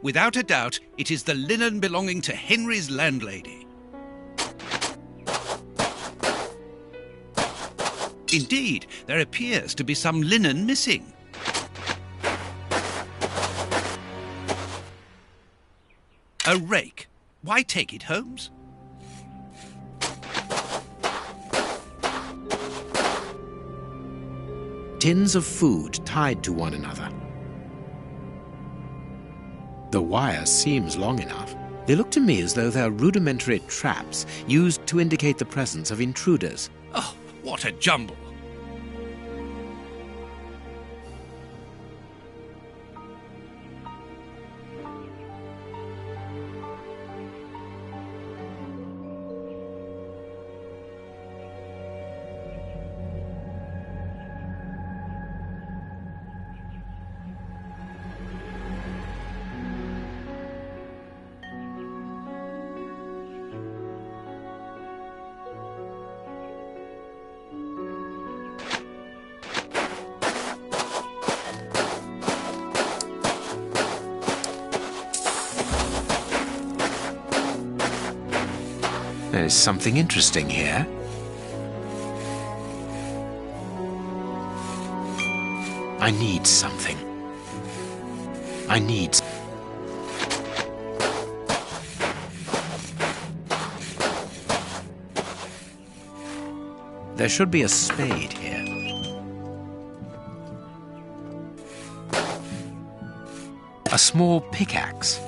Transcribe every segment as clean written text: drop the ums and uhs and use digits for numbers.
Without a doubt, it is the linen belonging to Henry's landlady. Indeed, there appears to be some linen missing. A rake. Why take it, Holmes? Tins of food tied to one another. The wire seems long enough. They look to me as though they're rudimentary traps used to indicate the presence of intruders. Oh, what a jumble! There's something interesting here. I need something. I need... There should be a spade here. A small pickaxe.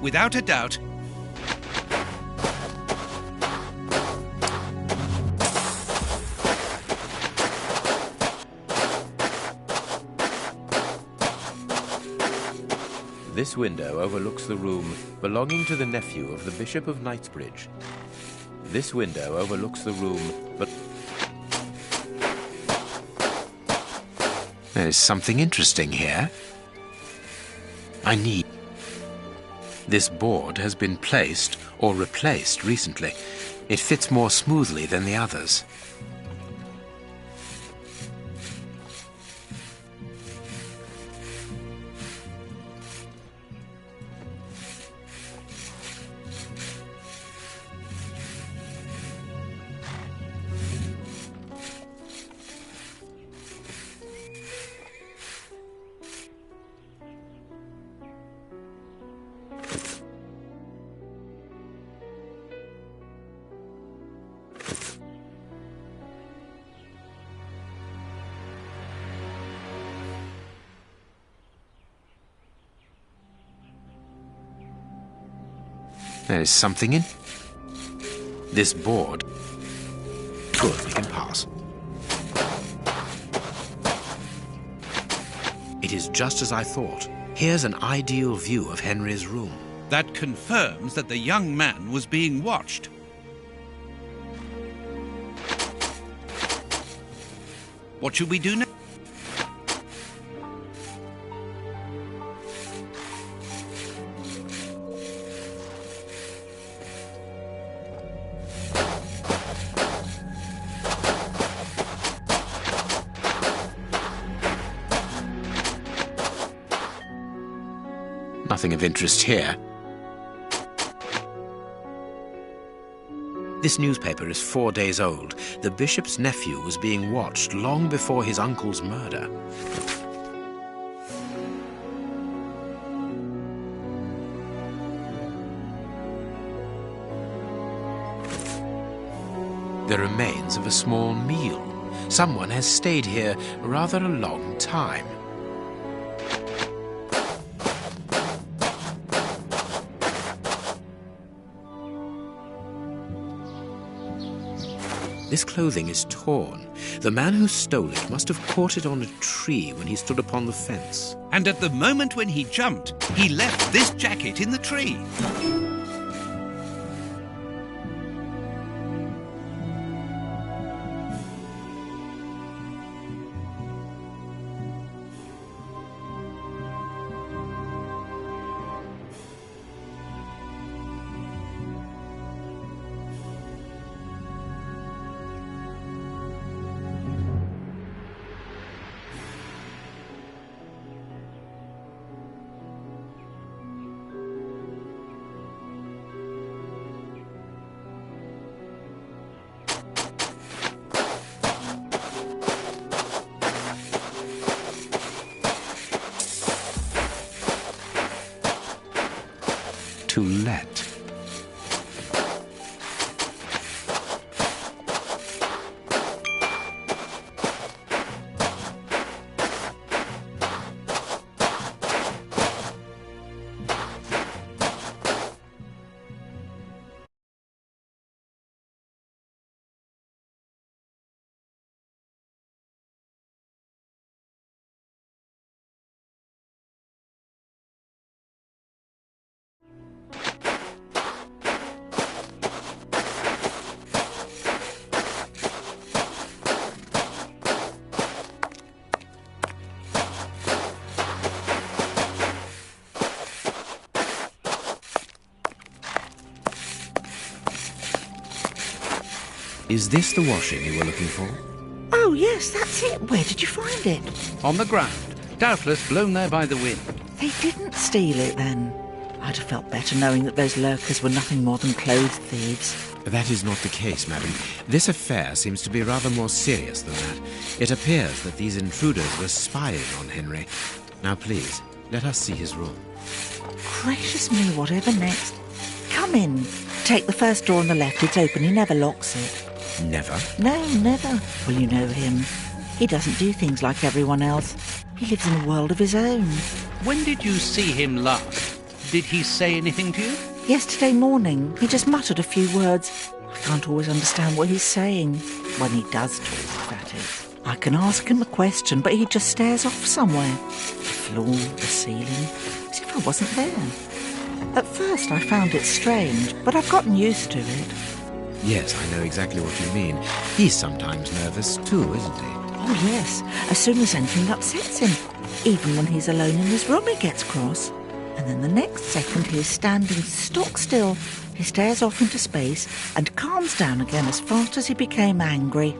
Without a doubt, This window overlooks the room belonging to the nephew of the Bishop of Knightsbridge. This window overlooks the room, but... There's something interesting here. I need... This board has been placed or replaced recently. It fits more smoothly than the others. There is something in this board. Good, we can pass. It is just as I thought. Here's an ideal view of Henry's room. that confirms that the young man was being watched. What should we do now? Nothing of interest here. This newspaper is 4 days old. The bishop's nephew was being watched long before his uncle's murder. The remains of a small meal. Someone has stayed here rather a long time. This clothing is torn. The man who stole it must have caught it on a tree when he stood upon the fence. And at the moment when he jumped, he left this jacket in the tree. To let. Is this the washing you were looking for? Oh, yes, that's it. Where did you find it? On the ground, doubtless blown there by the wind. They didn't steal it, then. I'd have felt better knowing that those lurkers were nothing more than clothes thieves. That is not the case, madam. This affair seems to be rather more serious than that. It appears that these intruders were spying on Henry. Now, please, let us see his room. Gracious me, whatever next? Come in. Take the first door on the left. It's open. He never locks it. Never? No, never. Well, you know him. He doesn't do things like everyone else. He lives in a world of his own. When did you see him last? Did he say anything to you? Yesterday morning, he just muttered a few words. I can't always understand what he's saying. When he does talk, that is. I can ask him a question, but he just stares off somewhere. The floor, the ceiling, as if I wasn't there. At first I found it strange, but I've gotten used to it. Yes, I know exactly what you mean. He's sometimes nervous too, isn't he? Oh, yes. As soon as anything upsets him. Even when he's alone in his room, he gets cross. And then the next second he is standing stock still. He stares off into space and calms down again as fast as he became angry.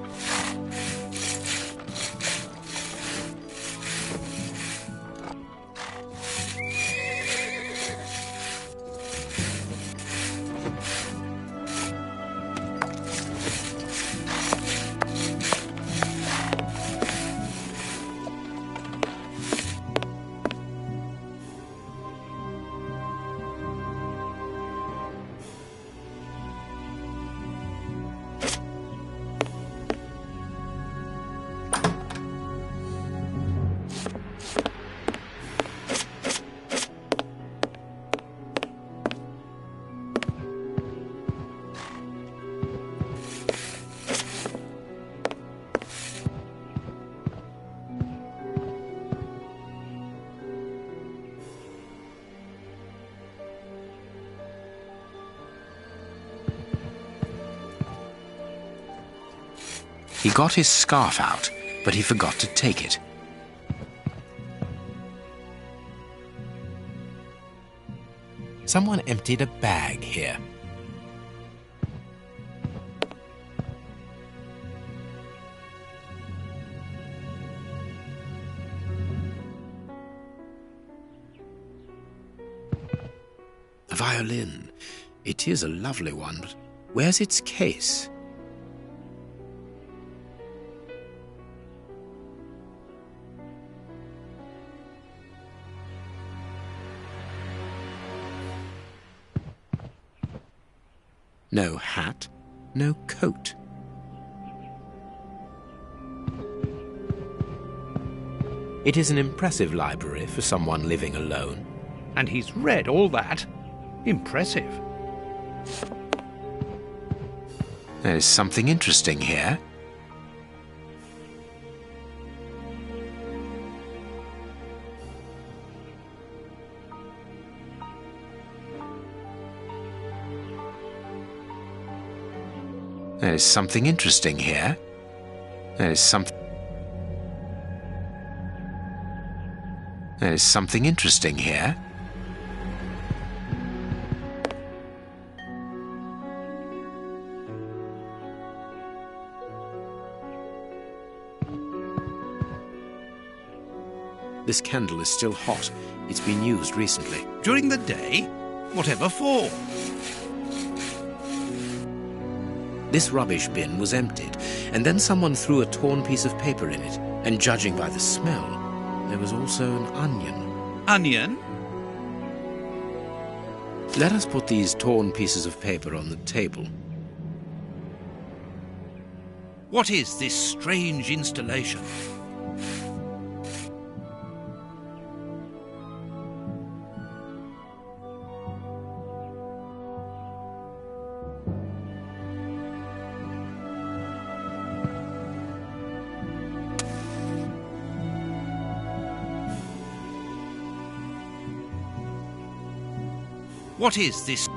He got his scarf out, but he forgot to take it. Someone emptied a bag here. A violin. It is a lovely one, but where's its case? No hat, no coat. It is an impressive library for someone living alone. And he's read all that. Impressive. There's something interesting here. There's something interesting here. There's something interesting here. This candle is still hot. It's been used recently. During the day? Whatever for? This rubbish bin was emptied, and then someone threw a torn piece of paper in it, and judging by the smell, there was also an onion. Onion? Let us put these torn pieces of paper on the table. What is this strange installation? What is this?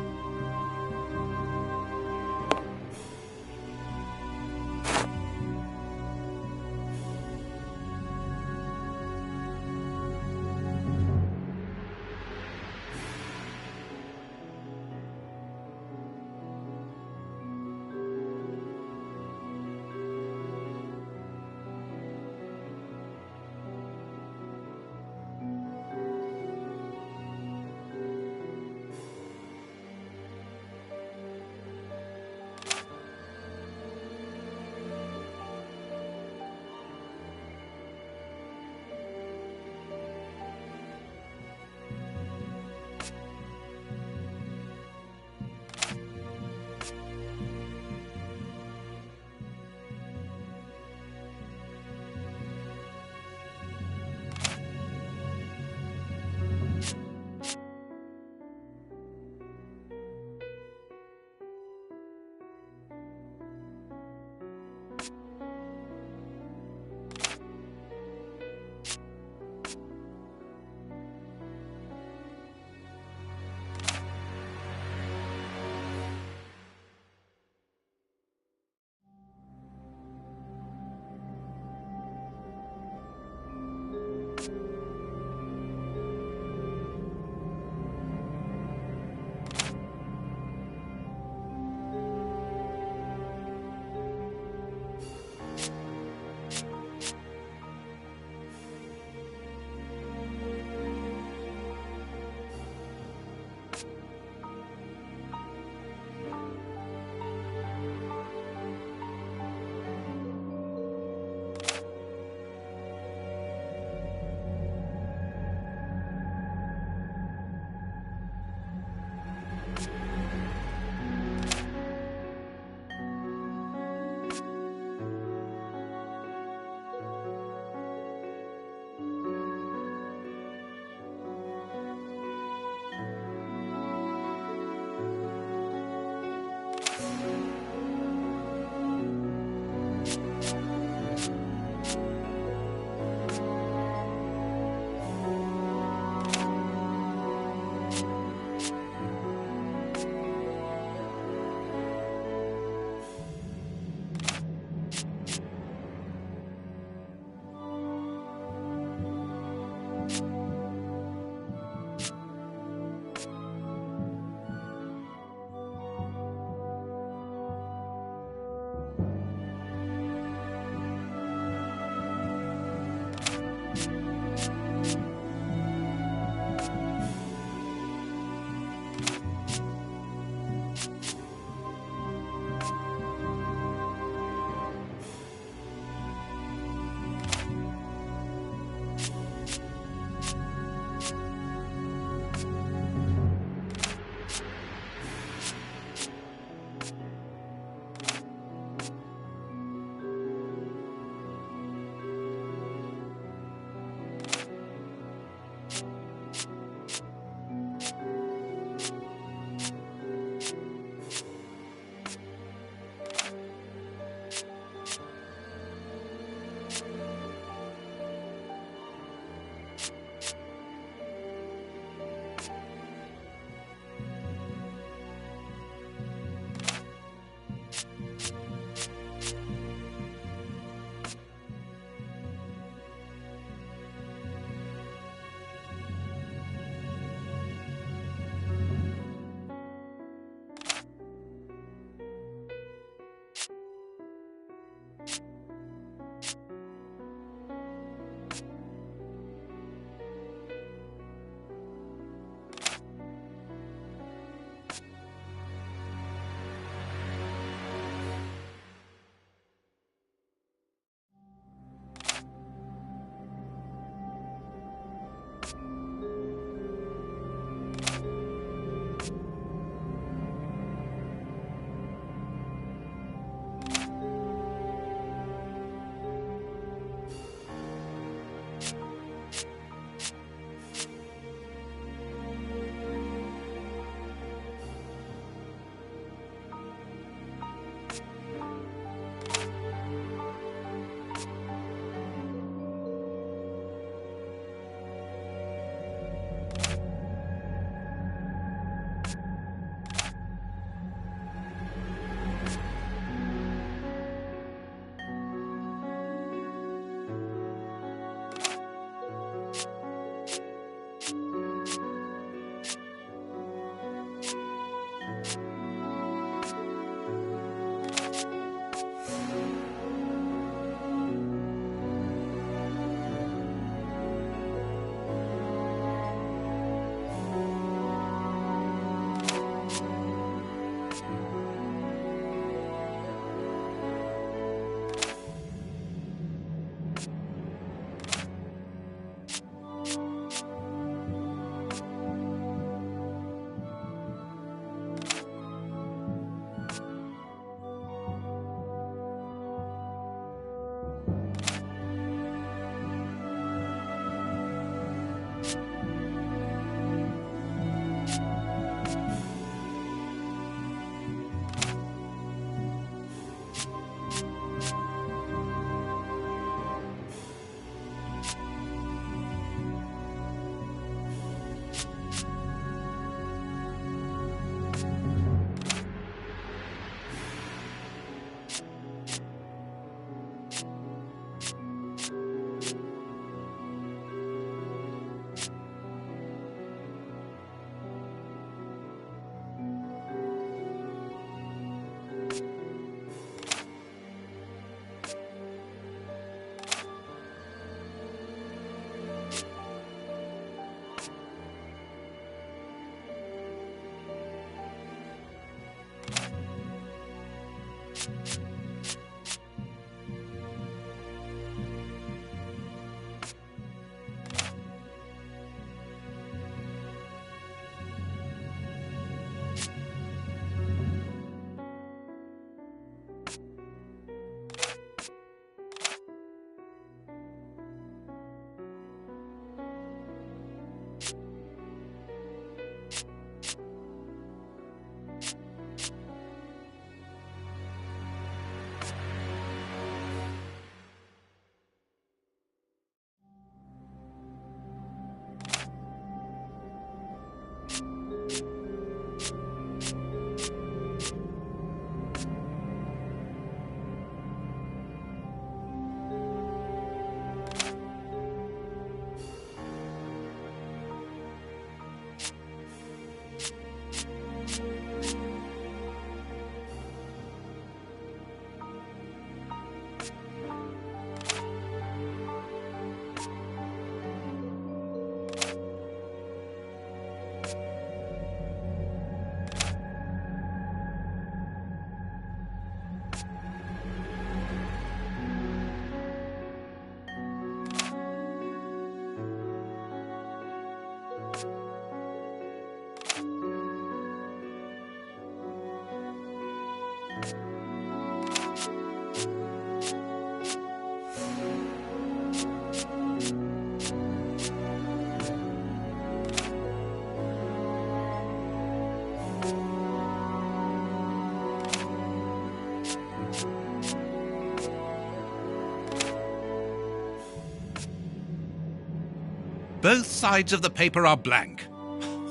Both sides of the paper are blank.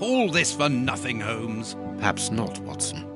All this for nothing, Holmes. Perhaps not, Watson.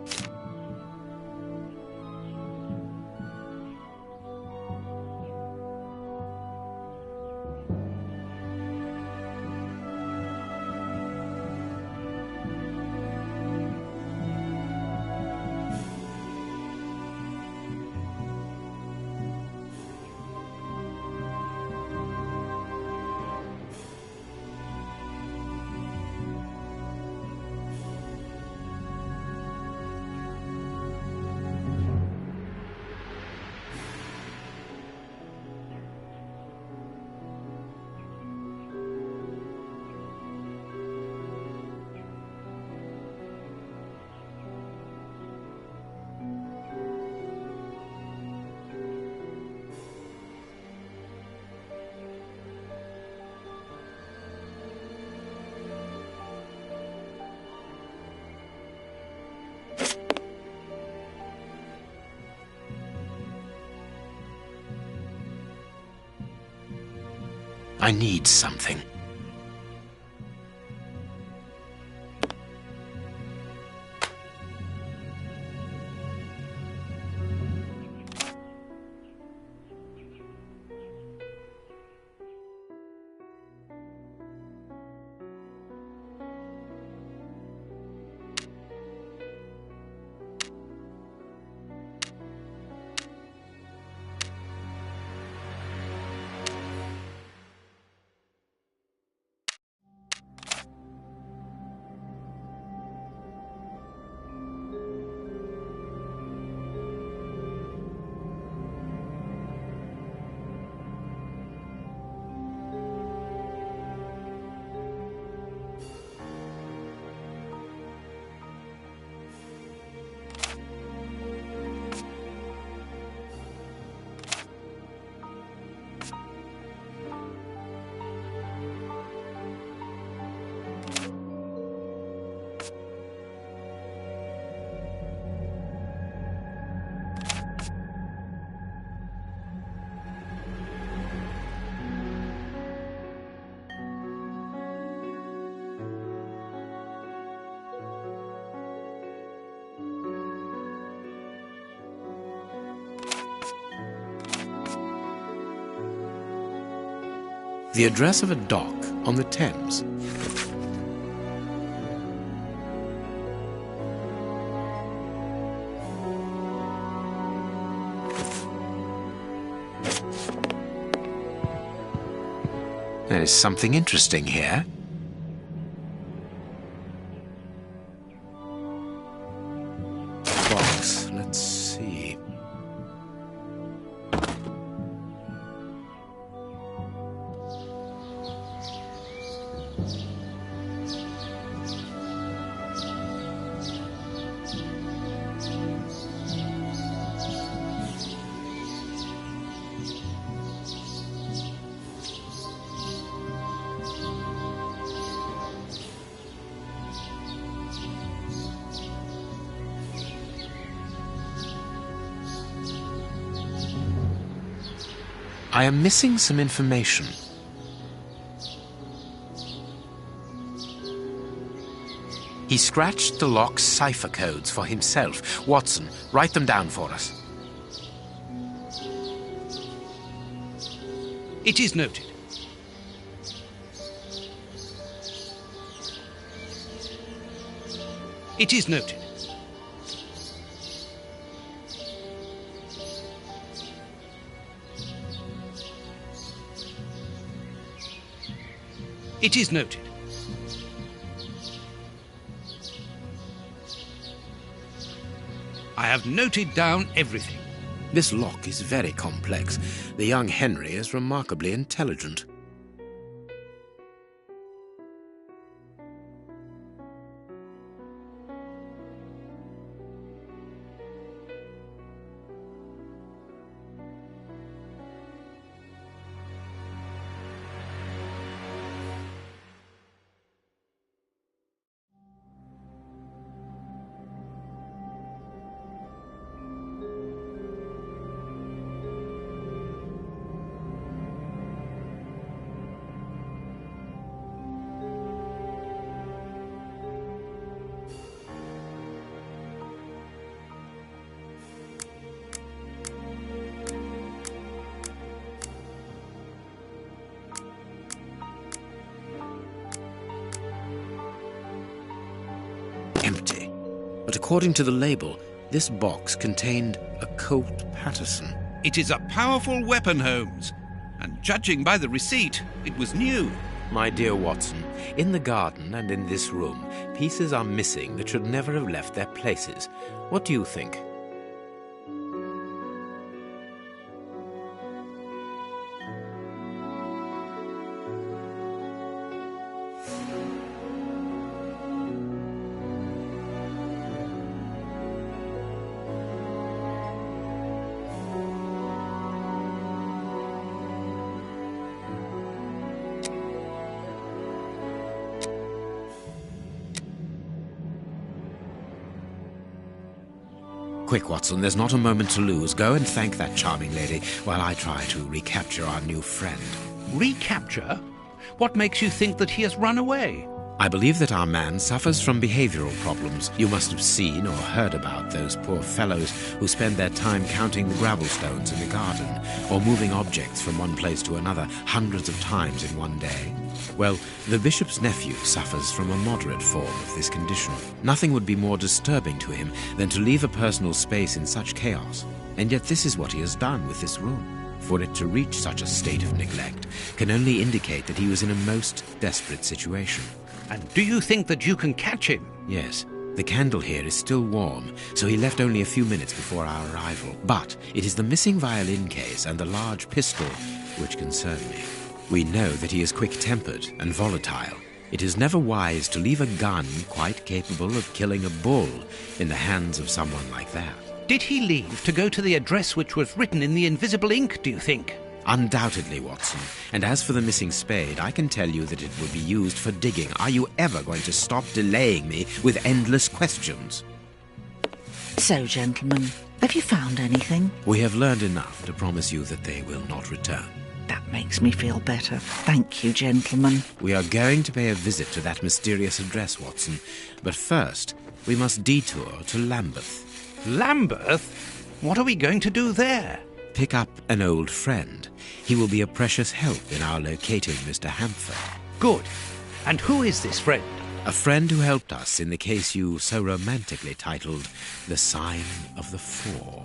I need something. The address of a dock on the Thames. There is something interesting here. Box, let's see. I am missing some information. He scratched the lock's cipher codes for himself. Watson, write them down for us. It is noted. It is noted. It is noted. I have noted down everything. This lock is very complex. The young Henry is remarkably intelligent. Empty. But according to the label, this box contained a Colt Patterson. It is a powerful weapon, Holmes. And judging by the receipt, it was new. My dear Watson, in the garden and in this room, pieces are missing that should never have left their places. What do you think? Quick, Watson, there's not a moment to lose. Go and thank that charming lady while I try to recapture our new friend. Recapture? What makes you think that he has run away? I believe that our man suffers from behavioral problems. You must have seen or heard about those poor fellows who spend their time counting the gravel stones in the garden or moving objects from one place to another hundreds of times in one day. Well, the bishop's nephew suffers from a moderate form of this condition. Nothing would be more disturbing to him than to leave a personal space in such chaos. And yet this is what he has done with this room. For it to reach such a state of neglect can only indicate that he was in a most desperate situation. And do you think that you can catch him? Yes. The candle here is still warm, so he left only a few minutes before our arrival. But it is the missing violin case and the large pistol which concern me. We know that he is quick-tempered and volatile. It is never wise to leave a gun quite capable of killing a bull in the hands of someone like that. Did he leave to go to the address which was written in the invisible ink, do you think? Undoubtedly, Watson. And as for the missing spade, I can tell you that it will be used for digging. Are you ever going to stop delaying me with endless questions? So, gentlemen, have you found anything? We have learned enough to promise you that they will not return. That makes me feel better. Thank you, gentlemen. We are going to pay a visit to that mysterious address, Watson. But first, we must detour to Lambeth. Lambeth? What are we going to do there? Pick up an old friend. He will be a precious help in our locating Mr. Hamford. Good. And who is this friend? A friend who helped us in the case you so romantically titled The Sign of the Four.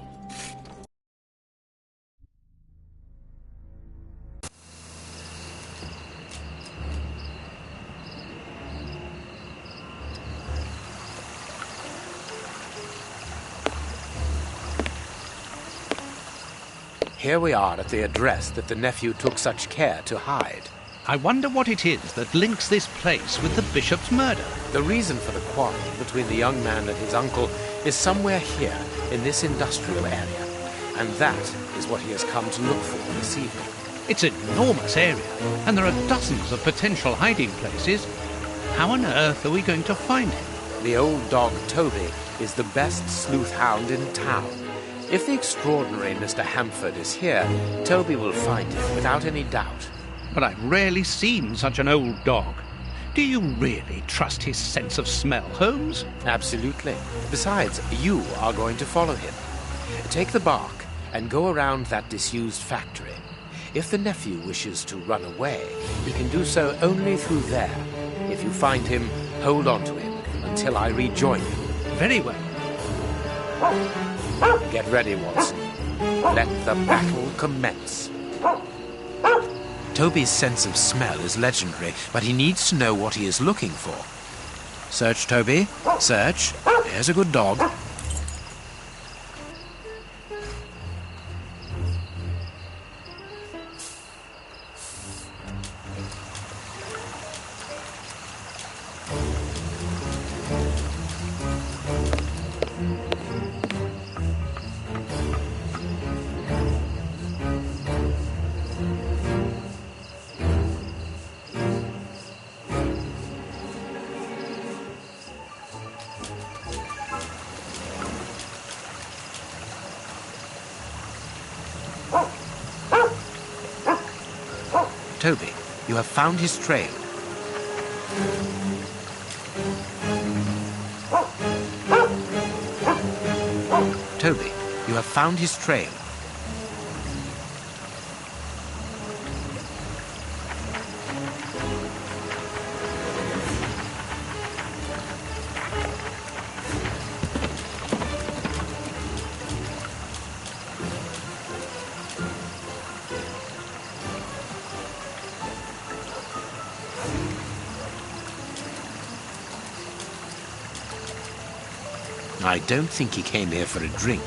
Here we are at the address that the nephew took such care to hide. I wonder what it is that links this place with the bishop's murder. The reason for the quarrel between the young man and his uncle is somewhere here in this industrial area, and that is what he has come to look for this evening. It's an enormous area, and there are dozens of potential hiding places. How on earth are we going to find him? The old dog Toby is the best sleuth hound in town. If the extraordinary Mr. Hamford is here, Toby will find him without any doubt. But I've rarely seen such an old dog. Do you really trust his sense of smell, Holmes? Absolutely. Besides, you are going to follow him. Take the bark and go around that disused factory. If the nephew wishes to run away, he can do so only through there. If you find him, hold on to him until I rejoin you. Very well. Get ready, Watson. Let the battle commence. Toby's sense of smell is legendary, but he needs to know what he is looking for. Search, Toby. Search. There's a good dog. Toby, you have found his trail. Toby, you have found his trail. I don't think he came here for a drink.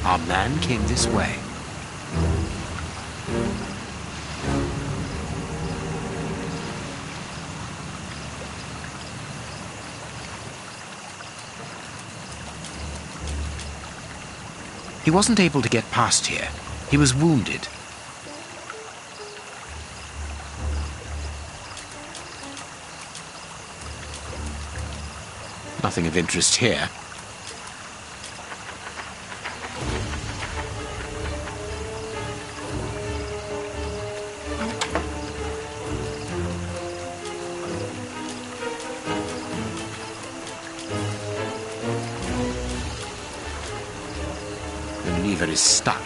Our man came this way. He wasn't able to get past here. He was wounded. Nothing of interest here. The lever is stuck.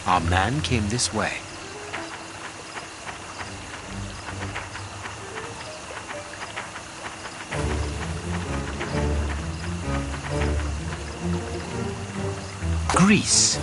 Our man came this way. Greece.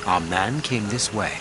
Our man came this way.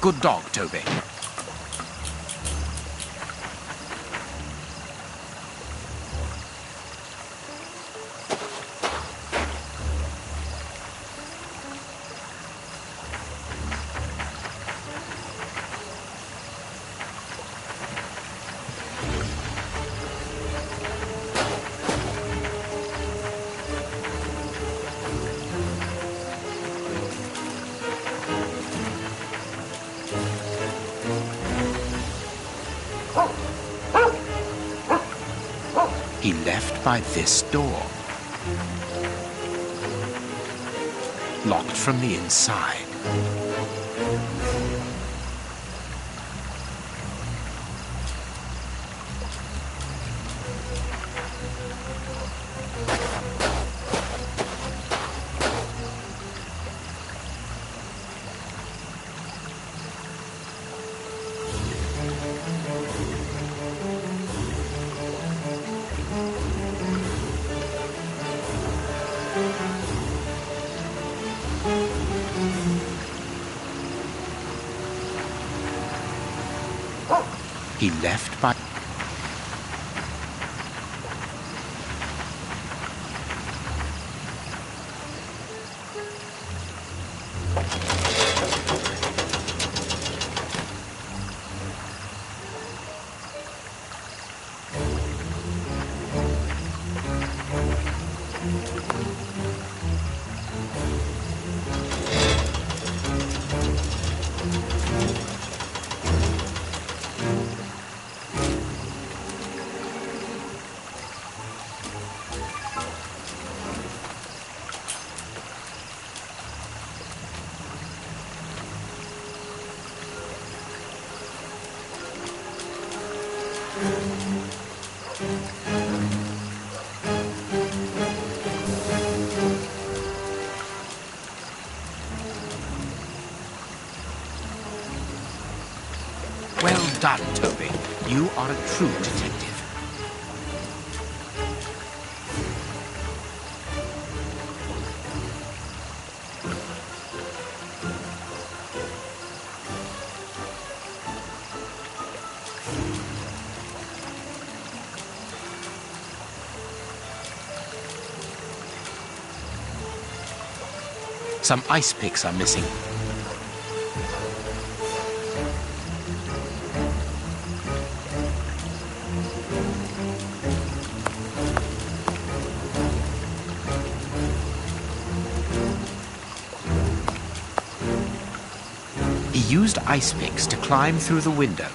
Good dog, Toby. by this door. Locked from the inside. He left by... Well done, Toby. You are a true detective. Some ice picks are missing. He used ice picks to climb through the window.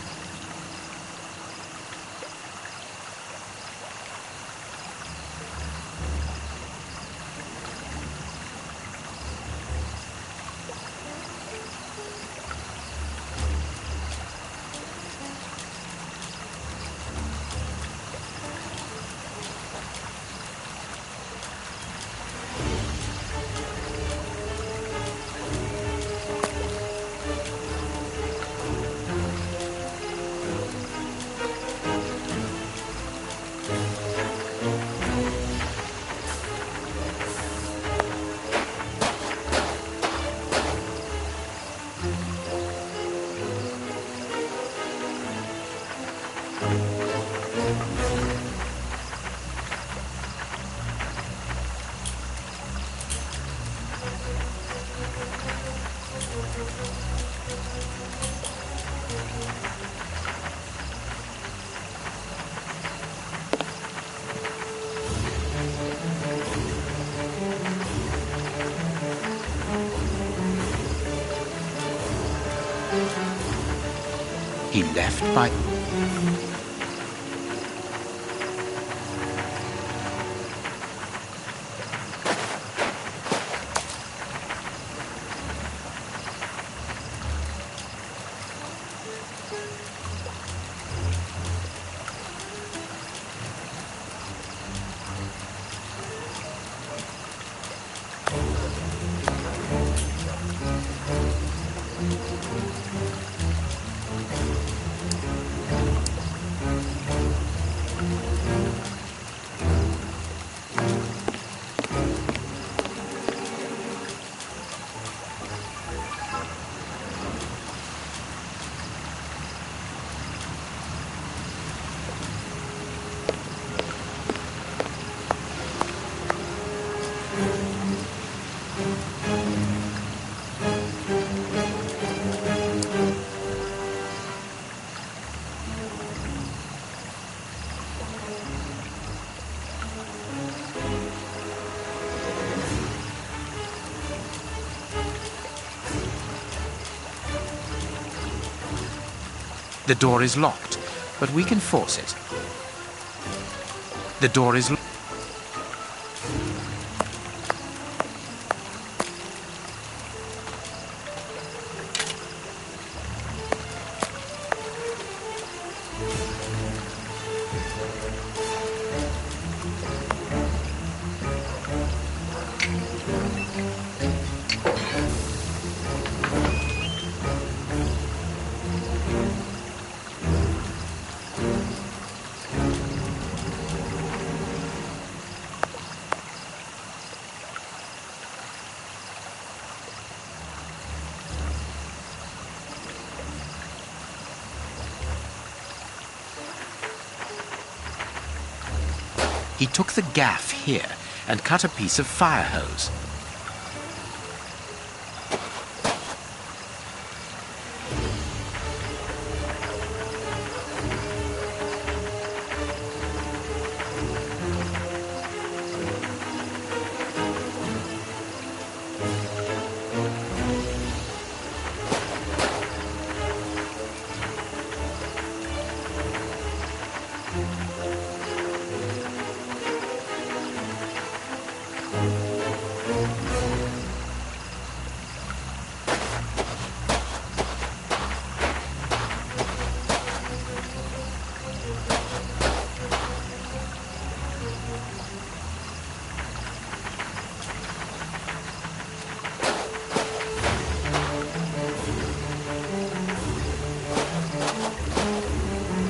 He left by... The door is locked, but we can force it. The door is locked. He took the gaff here and cut a piece of fire hose.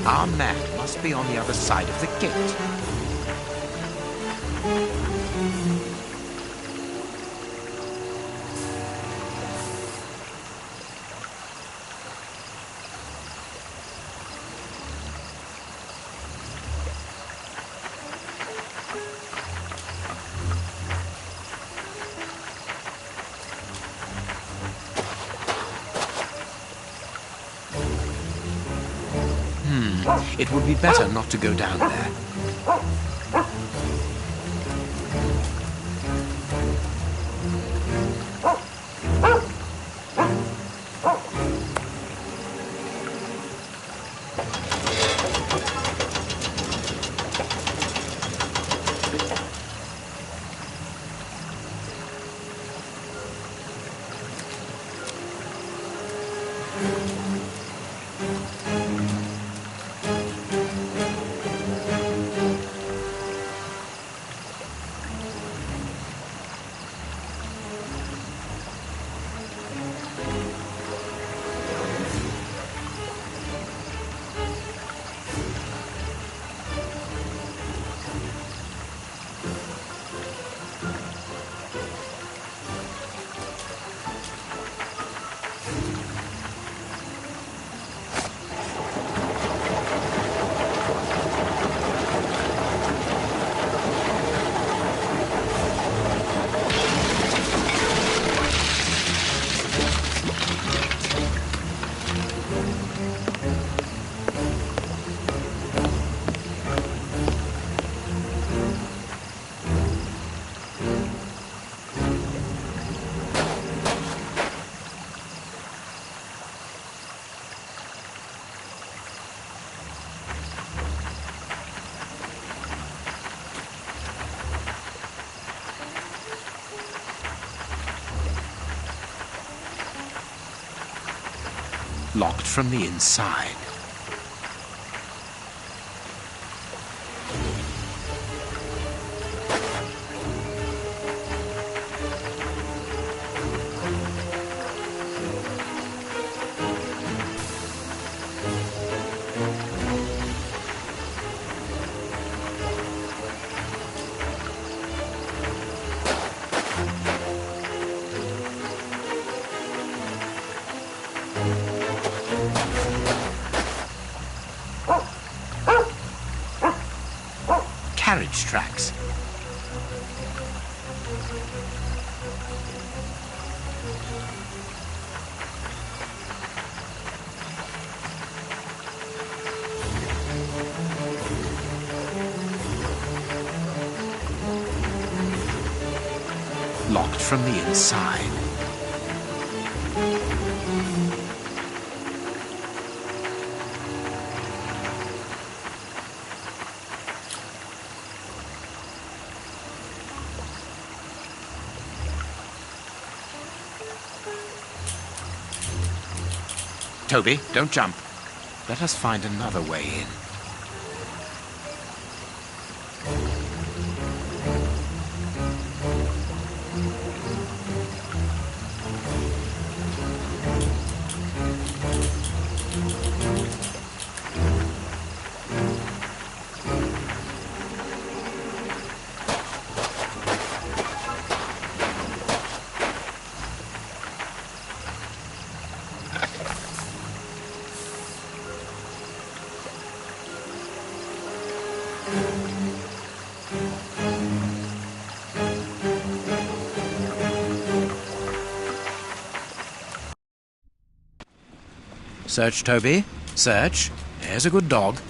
Our man must be on the other side of the gate. It would be better not to go down there. Locked from the inside. Carriage tracks. Locked from the inside. Toby, don't jump. Let us find another way in. Search, Toby. Search. There's a good dog.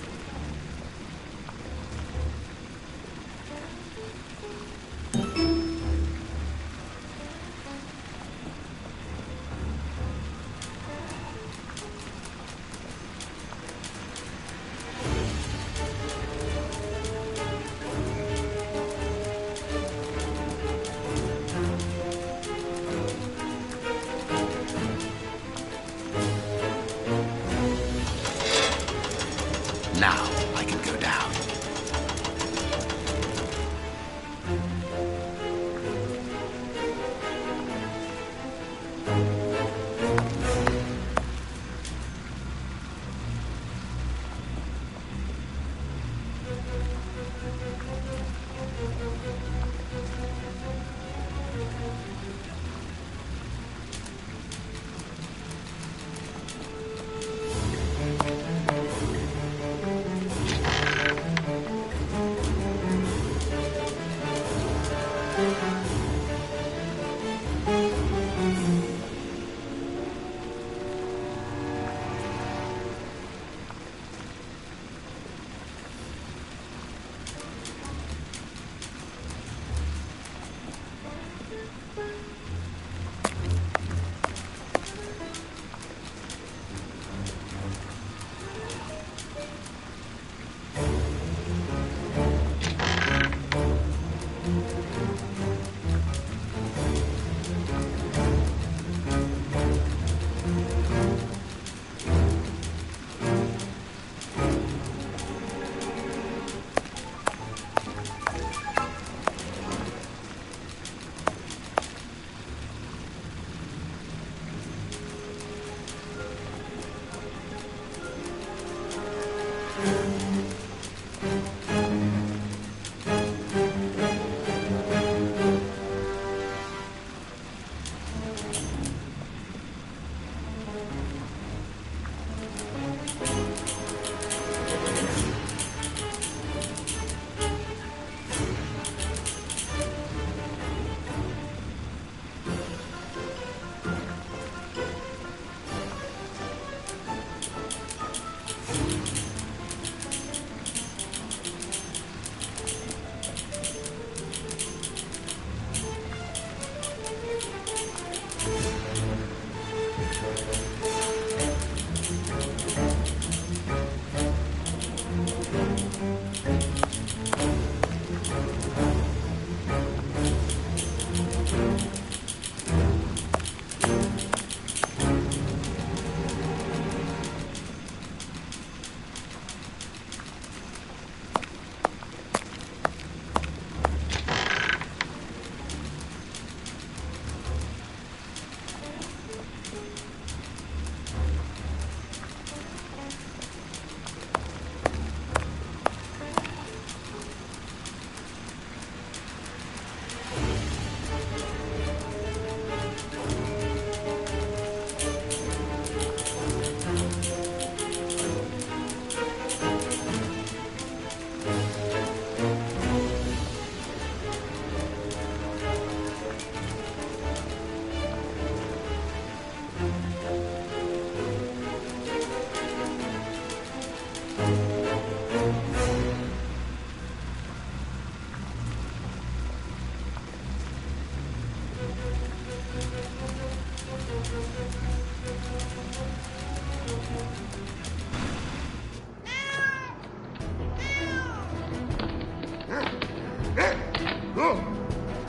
Now I can go down.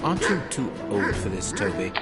Aren't you too old for this, Toby?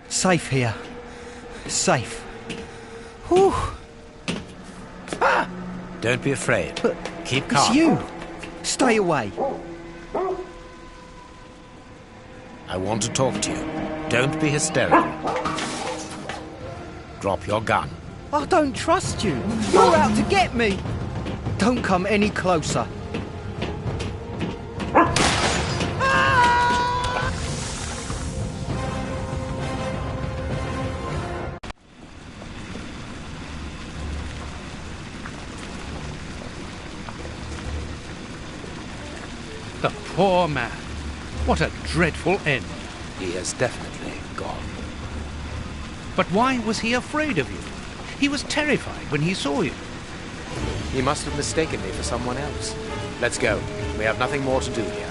Safe here. Safe. Whew. Ah! Don't be afraid. But keep calm. It's you. Stay away. I want to talk to you. Don't be hysterical. Drop your gun. I don't trust you. You're out to get me. Don't come any closer. The poor man. What a dreadful end. He has definitely gone. But why was he afraid of you? He was terrified when he saw you. He must have mistaken me for someone else. Let's go. We have nothing more to do here.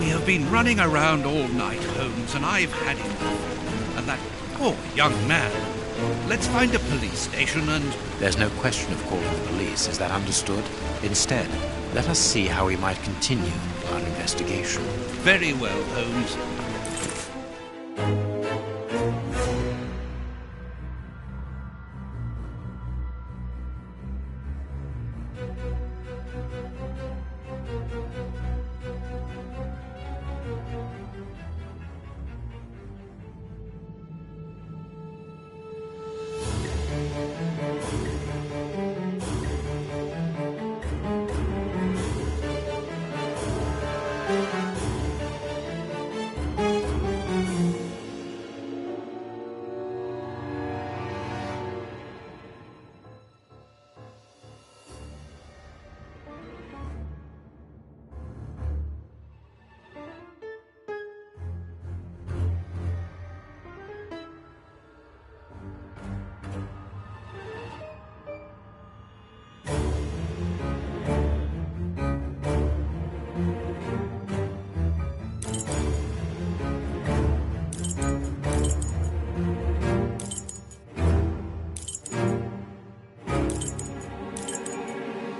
We have been running around all night, Holmes, and I've had enough. And that poor young man. Let's find a police station and... There's no question of calling the police, is that understood? Instead, let us see how we might continue our investigation. Very well, Holmes.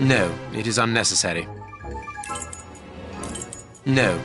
No, it is unnecessary. No.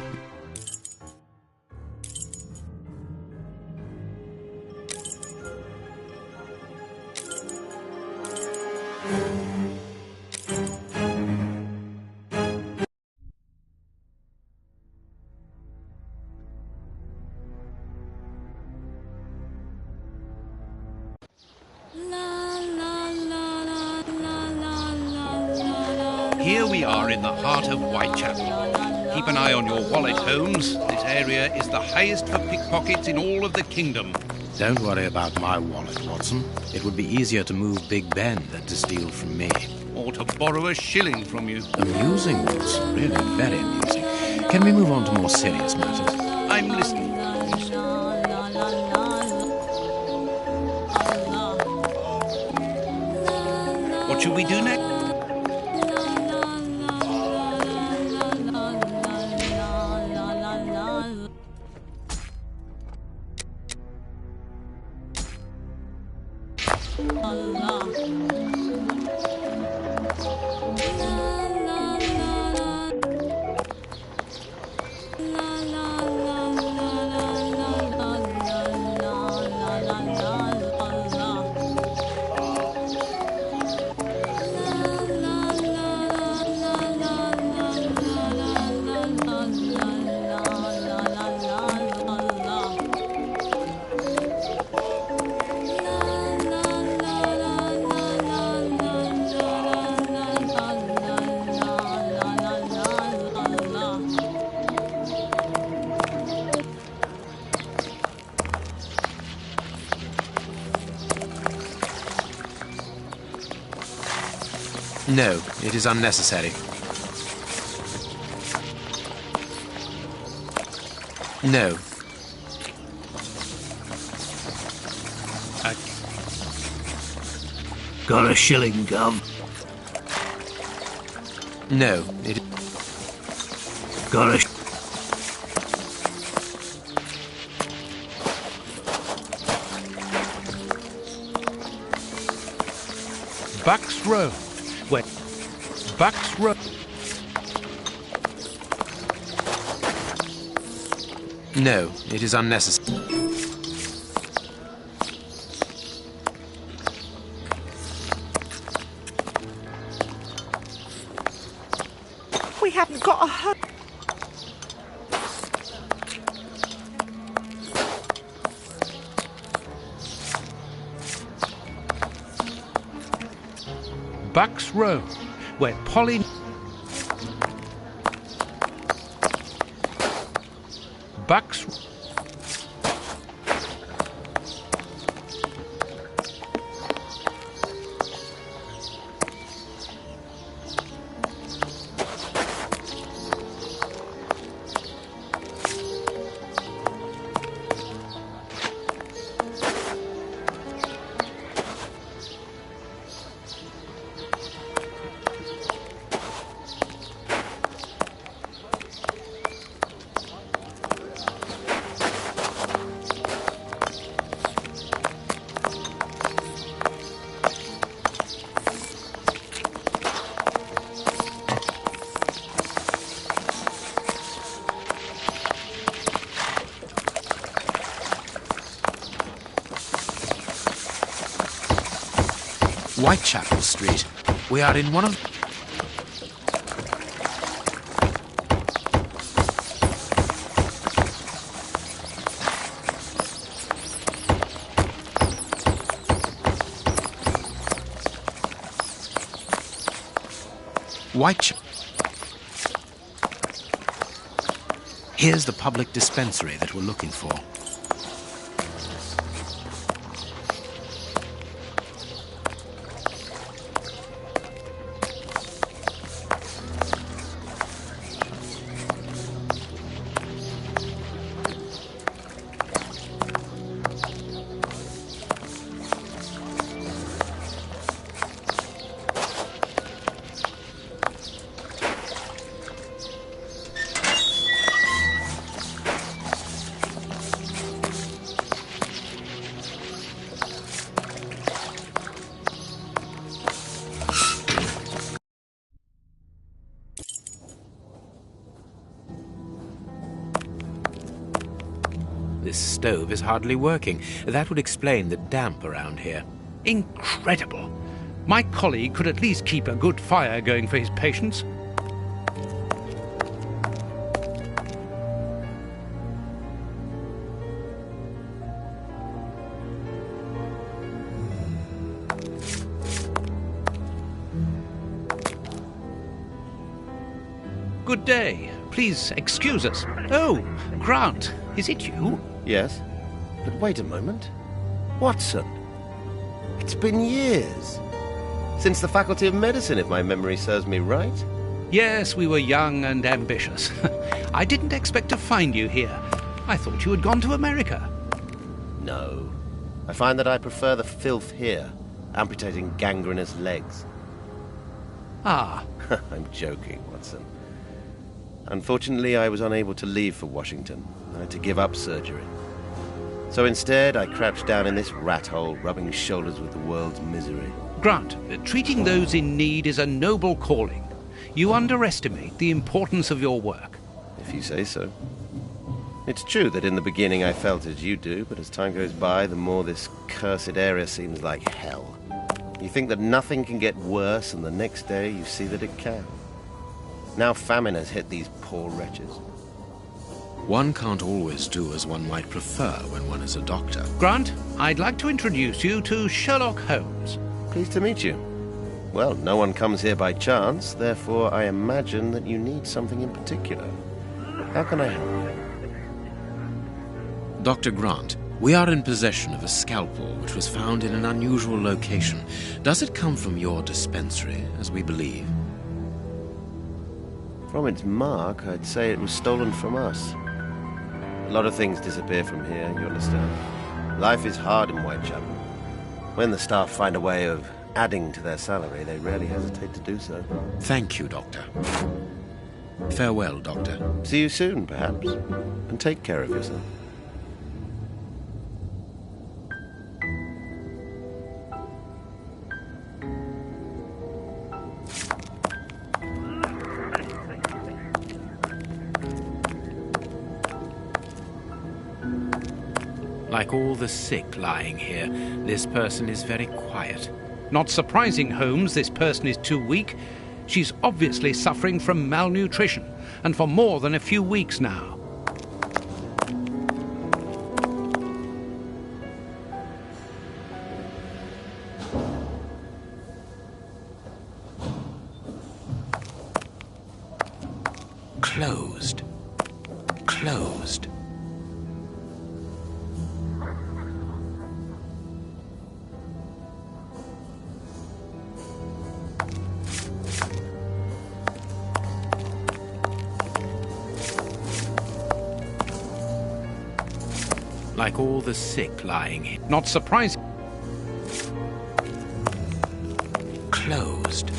Here we are in the heart of Whitechapel. Keep an eye on your wallet, Holmes. This area is the highest for pickpockets in all of the kingdom. Don't worry about my wallet, Watson. It would be easier to move Big Ben than to steal from me. Or to borrow a shilling from you. Amusing, Watson. Really very amusing. Can we move on to more serious matters? I'm listening. What should we do next? No, it is unnecessary. No. Got a shilling, Gov. No, it... Got a... Bucks Row. Where? Bucks Row. No, it is unnecessary. We haven't got a home. Bucks Row, where Polly... Bucks... Whitechapel Street. We are in one of... Whitechapel. Here's the public dispensary that we're looking for. This stove is hardly working. That would explain the damp around here. Incredible. My colleague could at least keep a good fire going for his patients. Good day. Please excuse us. Oh, Grant, is it you? Yes, but wait a moment. Watson, it's been years. Since the Faculty of Medicine, if my memory serves me right. Yes, we were young and ambitious. I didn't expect to find you here. I thought you had gone to America. No. I find that I prefer the filth here, amputating gangrenous legs. Ah. I'm joking, Watson. Unfortunately, I was unable to leave for Washington. I had to give up surgery. So instead, I crouched down in this rat hole, rubbing shoulders with the world's misery. Grant, treating those in need is a noble calling. You underestimate the importance of your work. If you say so. It's true that in the beginning I felt as you do, but as time goes by, the more this cursed area seems like hell. You think that nothing can get worse, and the next day you see that it can. Now famine has hit these poor wretches. One can't always do as one might prefer when one is a doctor. Grant, I'd like to introduce you to Sherlock Holmes. Pleased to meet you. Well, no one comes here by chance, therefore I imagine that you need something in particular. How can I help you? Dr. Grant, we are in possession of a scalpel which was found in an unusual location. Does it come from your dispensary, as we believe? From its mark, I'd say it was stolen from us. A lot of things disappear from here, you understand. Life is hard in Whitechapel. When the staff find a way of adding to their salary, they rarely hesitate to do so. Thank you, Doctor. Farewell, Doctor. See you soon, perhaps. And take care of yourself. Like all the sick lying here, this person is very quiet. Not surprising, Holmes, this person is too weak. She's obviously suffering from malnutrition, and for more than a few weeks now. Closed. Closed. Like all the sick lying here. Not surprising. Closed.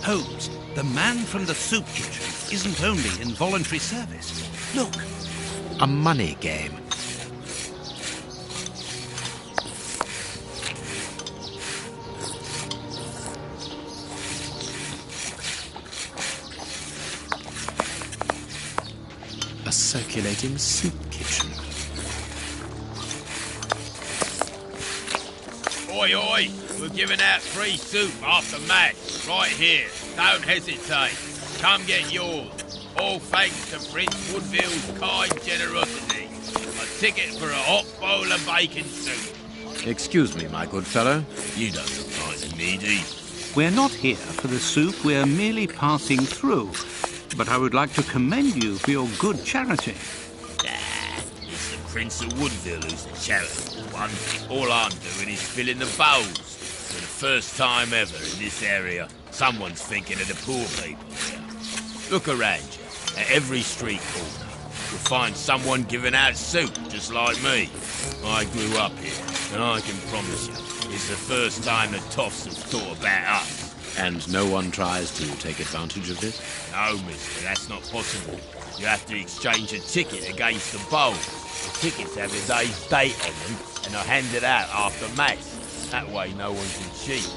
Holmes, the man from the soup kitchen isn't only in voluntary service. Look. A money game. A circulating soup kitchen. Oi, oi! We're giving out free soup after match, right here. Don't hesitate. Come get yours. All thanks to Prince Woodville's kind generosity. A ticket for a hot bowl of bacon soup. Excuse me, my good fellow. You don't look nice and needy. We're not here for the soup, we're merely passing through. But I would like to commend you for your good charity. It's the Prince of Woodville who's the charitable one. All I'm doing is filling the bowls. For the first time ever in this area, someone's thinking of the poor people here. Look around you. At every street corner, you'll find someone giving out soup just like me. I grew up here, and I can promise you, it's the first time the toffs have thought about us. And no one tries to take advantage of this? No, mister, that's not possible. You have to exchange a ticket against the bowl. The tickets have a day's date on them, and are handed out after match. That way no one can cheat.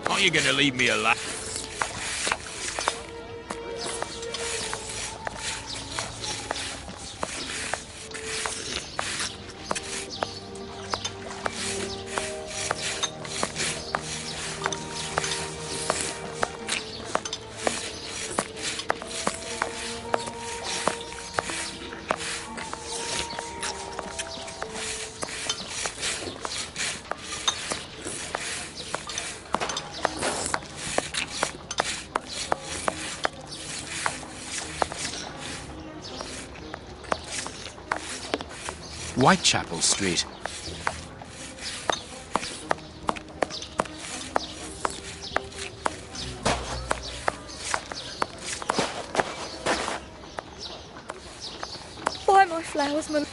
Aren't you going to leave me alone? Whitechapel Street. Buy my flowers, my...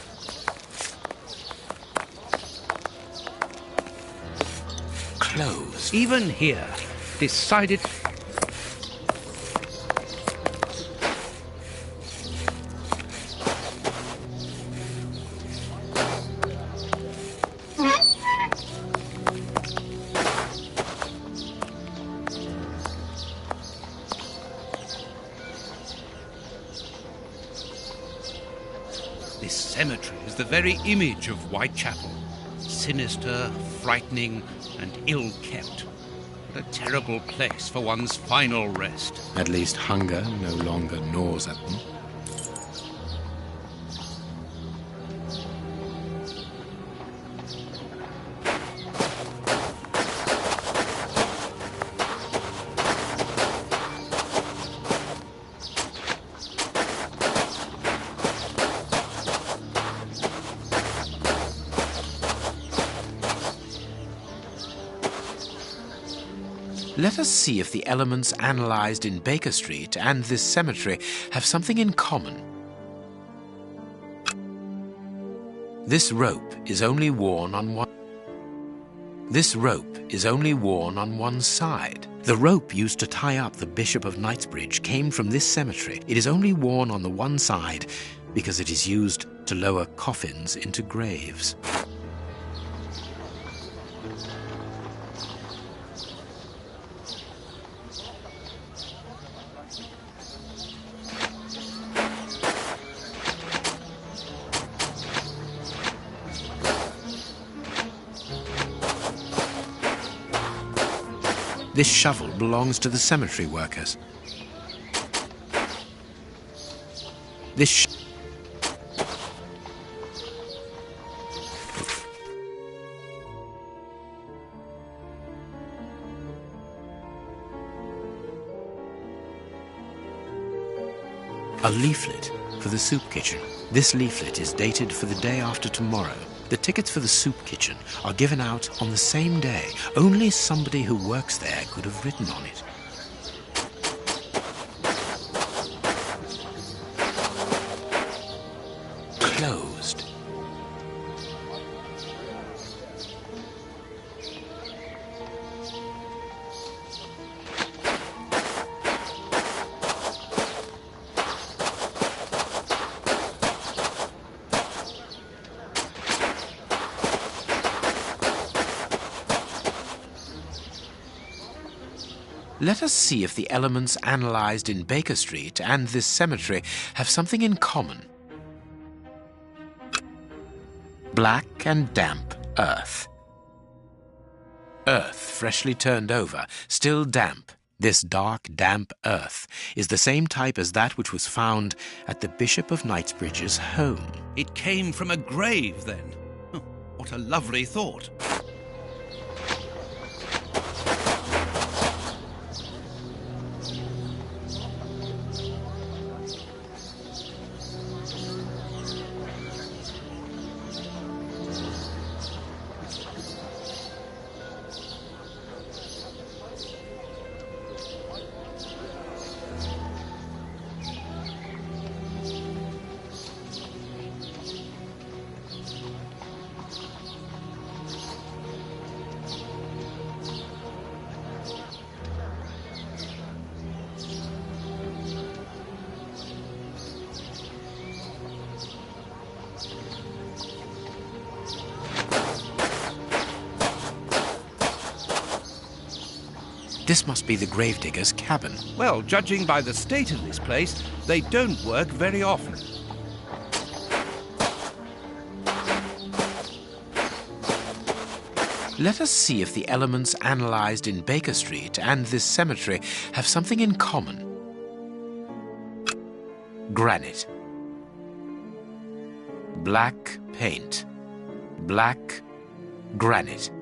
Closed. Even here, decided... This cemetery is the very image of Whitechapel. Sinister, frightening, and ill-kept. What a terrible place for one's final rest. At least hunger no longer gnaws at them. Let us see if the elements analyzed in Baker Street and this cemetery have something in common. This rope is only worn on one. This rope is only worn on one side. The rope used to tie up the Bishop of Knightsbridge came from this cemetery. It is only worn on the one side because it is used to lower coffins into graves. This shovel belongs to the cemetery workers. A leaflet for the soup kitchen. This leaflet is dated for the day after tomorrow. The tickets for the soup kitchen are given out on the same day. Only somebody who works there could have written on it. Closed. Let us see if the elements analyzed in Baker Street and this cemetery have something in common. Black and damp earth. Earth freshly turned over, still damp. This dark, damp earth is the same type as that which was found at the Bishop of Knightsbridge's home. It came from a grave, then. Oh, what a lovely thought. This must be the gravedigger's cabin. Well, judging by the state of this place, they don't work very often. Let us see if the elements analysed in Baker Street and this cemetery have something in common. Granite. Black paint. Black granite.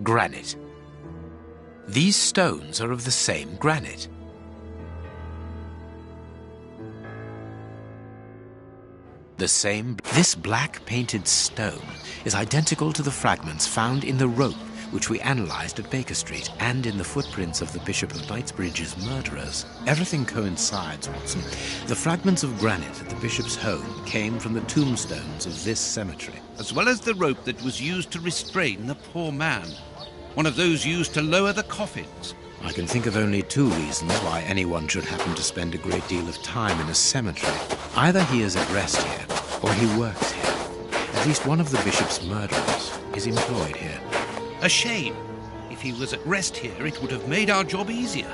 Granite. These stones are of the same granite. This black painted stone is identical to the fragments found in the rope which we analysed at Baker Street and in the footprints of the Bishop of Knightsbridge's murderers. Everything coincides, Watson. The fragments of granite at the bishop's home came from the tombstones of this cemetery. As well as the rope that was used to restrain the poor man. One of those used to lower the coffins. I can think of only two reasons why anyone should happen to spend a great deal of time in a cemetery. Either he is at rest here, or he works here. At least one of the bishop's murderers is employed here. A shame. If he was at rest here, it would have made our job easier.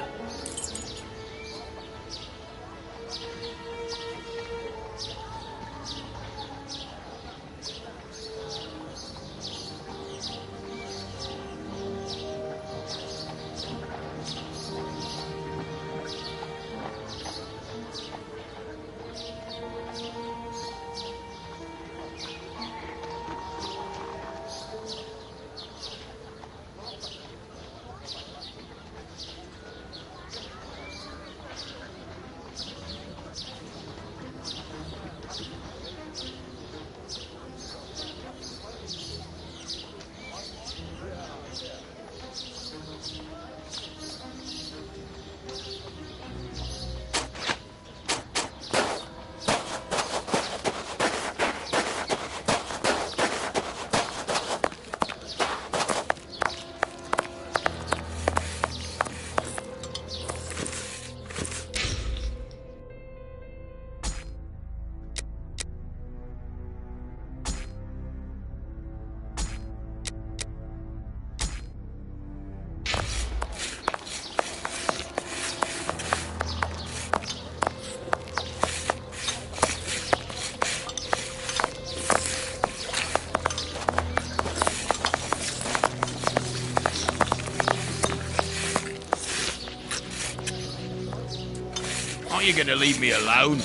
Are you gonna leave me alone?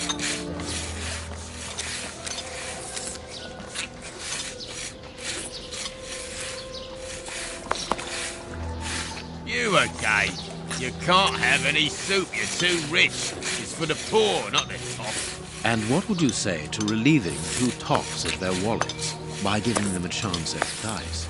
You again? You can't have any soup, you're too rich. It's for the poor, not the tops. And what would you say to relieving two tops of their wallets by giving them a chance at dice?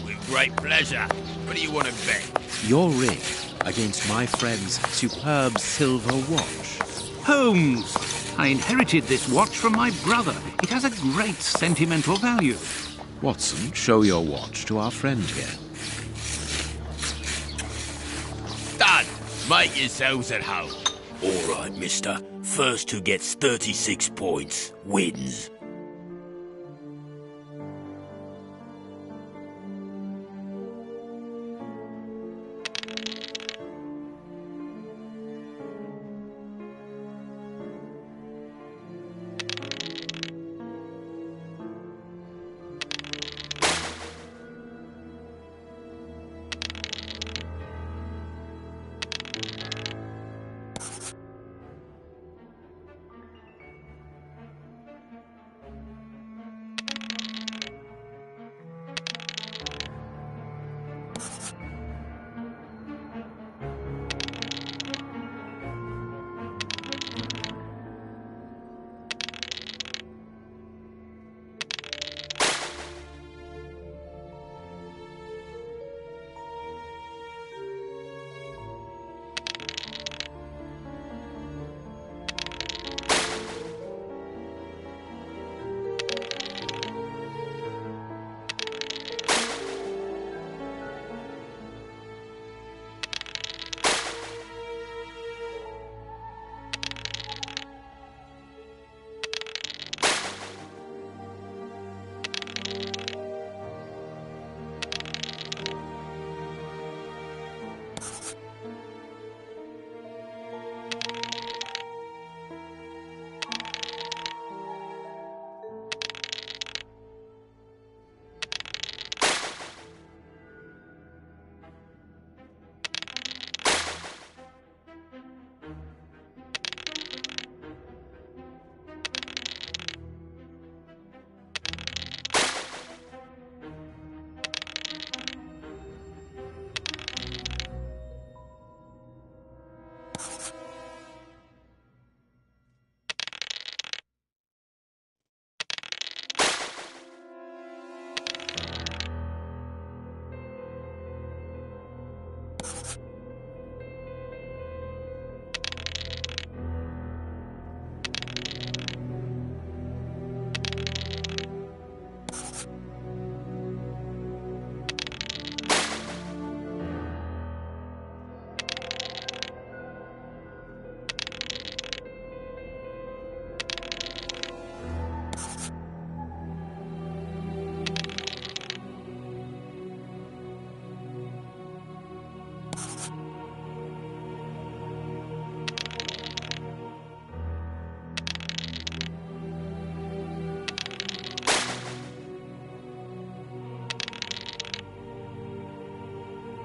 With great pleasure. What do you want to bet? Your ring against my friend's superb silver watch. Holmes! I inherited this watch from my brother. It has a great sentimental value. Watson, show your watch to our friend here. Done. Make yourselves at home. All right, mister. First who gets 36 points wins.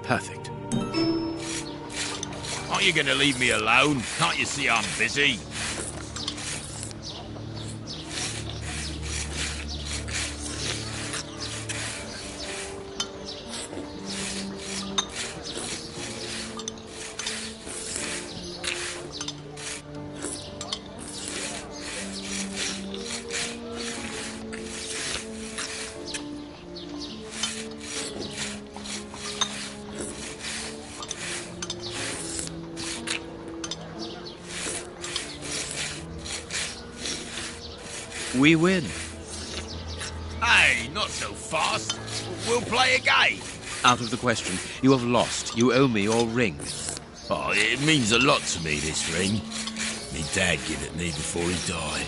Perfect. Aren't you going to leave me alone? Can't you see I'm busy? We win. Hey, not so fast. We'll play again. Out of the question. You have lost. You owe me your ring. Oh, it means a lot to me, this ring. Me dad gave it me before he died.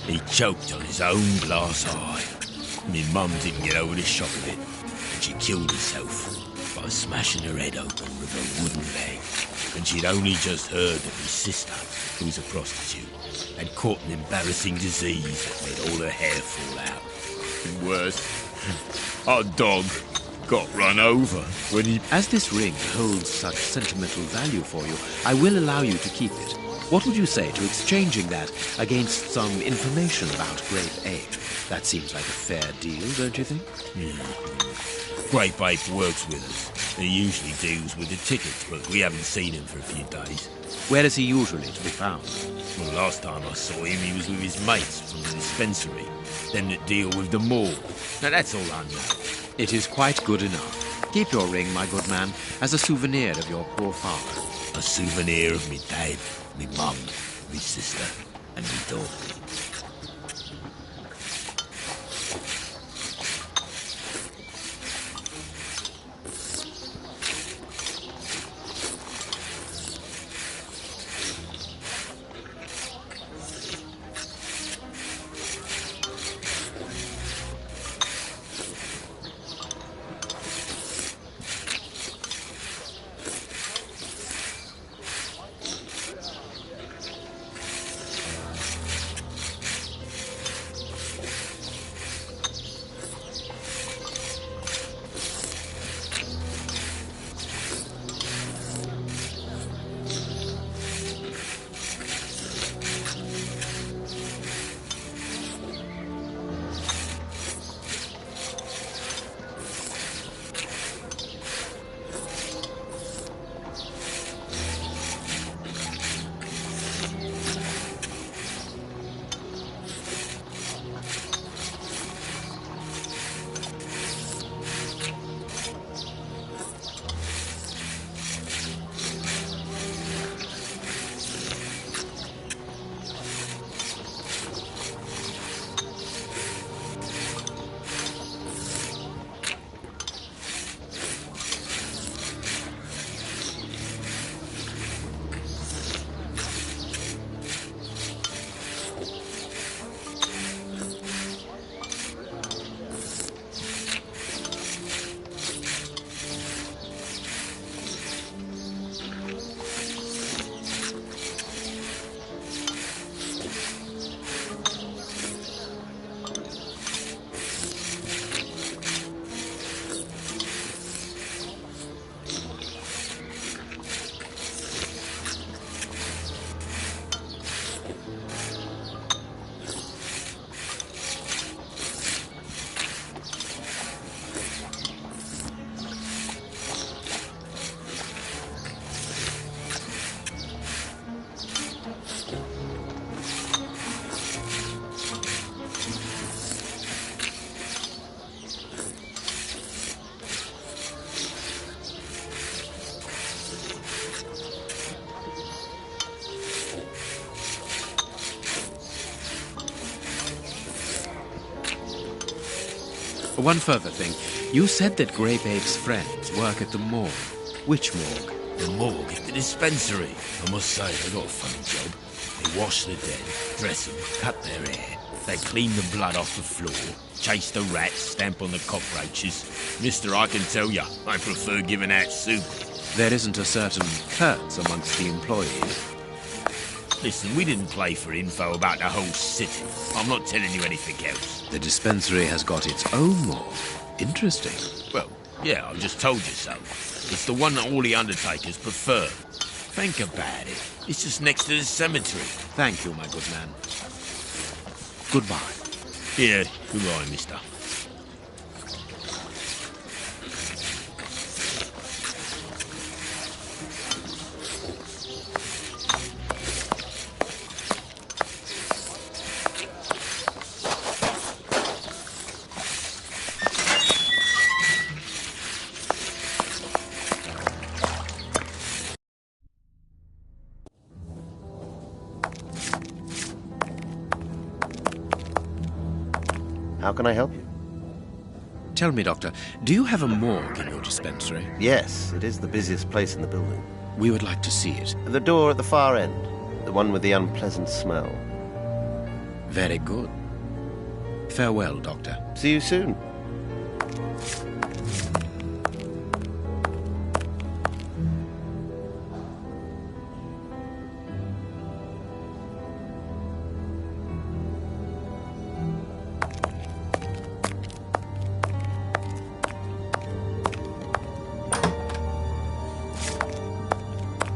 He choked on his own glass eye. Me mum didn't get over the shock of it, and she killed herself by smashing her head open with a wooden leg. And she'd only just heard that my sister, who's a prostitute, had caught an embarrassing disease that made all her hair fall out. And worse, our dog got run over when he... As this ring holds such sentimental value for you, I will allow you to keep it. What would you say to exchanging that against some information about Grape Ape? That seems like a fair deal, don't you think? Grape Ape works with us. He usually deals with the tickets, but we haven't seen him for a few days. Where is he usually to be found? Well, last time I saw him, he was with his mates from the dispensary, them that deal with the mall. Now, that's all I know. It is quite good enough. Keep your ring, my good man, as a souvenir of your poor father. A souvenir of me dad, me mum, me sister, and me dog. One further thing. You said that Greybabe's friends work at the morgue. Which morgue? The morgue, the dispensary. I must say, they got a funny job. They wash the dead, dress them, cut their hair. They clean the blood off the floor, chase the rats, stamp on the cockroaches. Mister, I can tell you, I prefer giving out soup. There isn't a certain Kurtz amongst the employees. Listen, we didn't play for info about the whole city. I'm not telling you anything else. The dispensary has got its own morgue. Interesting. Well, yeah, I've just told you so. It's the one that all the undertakers prefer. Think about it. It's just next to the cemetery. Thank you, my good man. Goodbye. Yeah, goodbye, mister. How can I help you? Tell me, Doctor, do you have a morgue in your dispensary? Yes, it is the busiest place in the building. We would like to see it. The door at the far end. The one with the unpleasant smell. Very good. Farewell, Doctor. See you soon.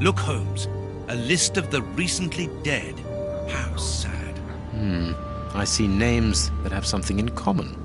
Look, Holmes, a list of the recently dead. How sad. I see names that have something in common.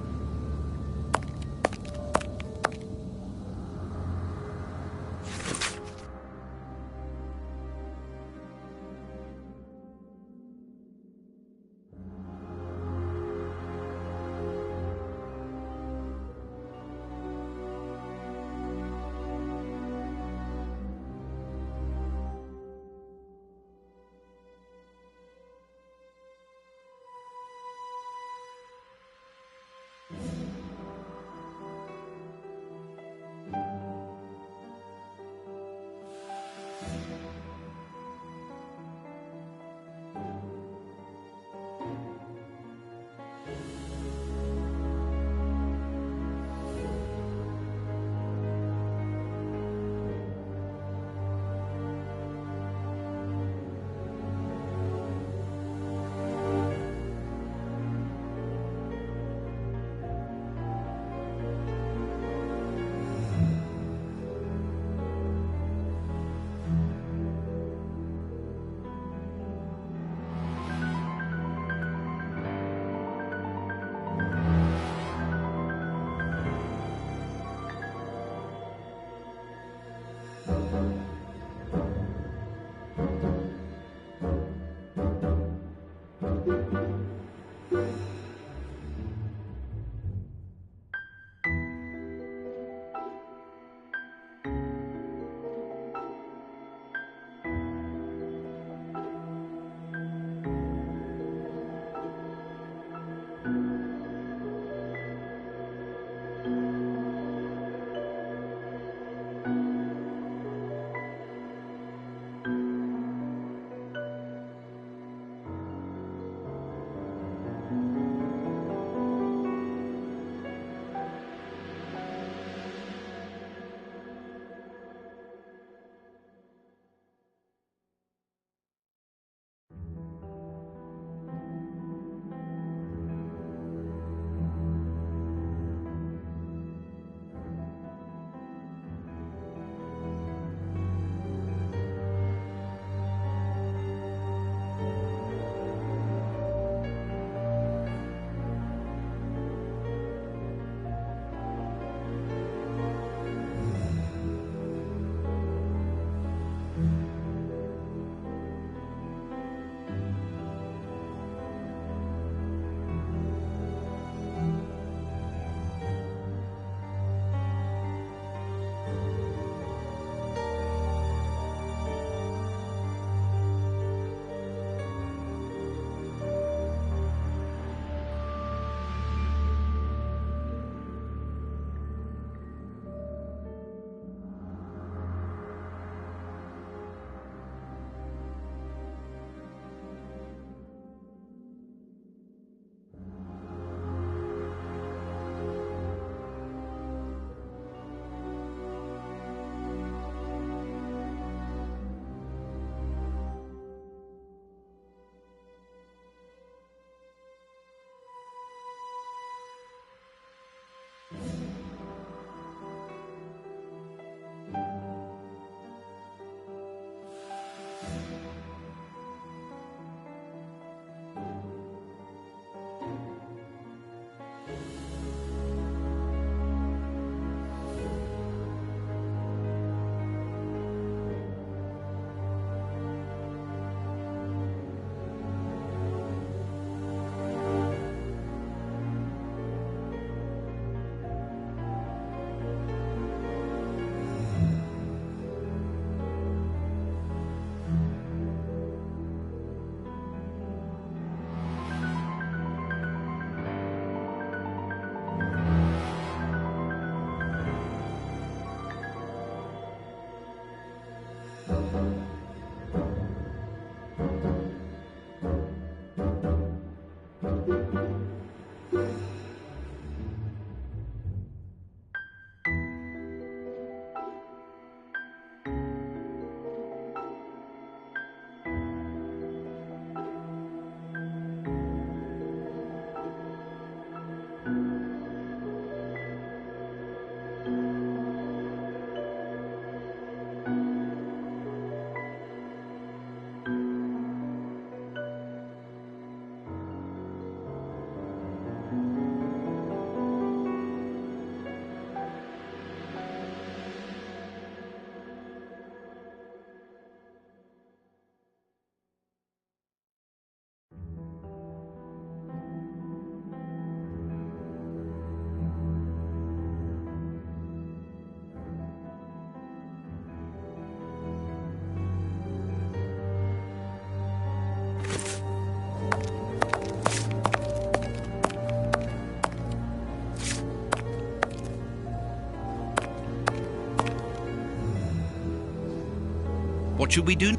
What should we do?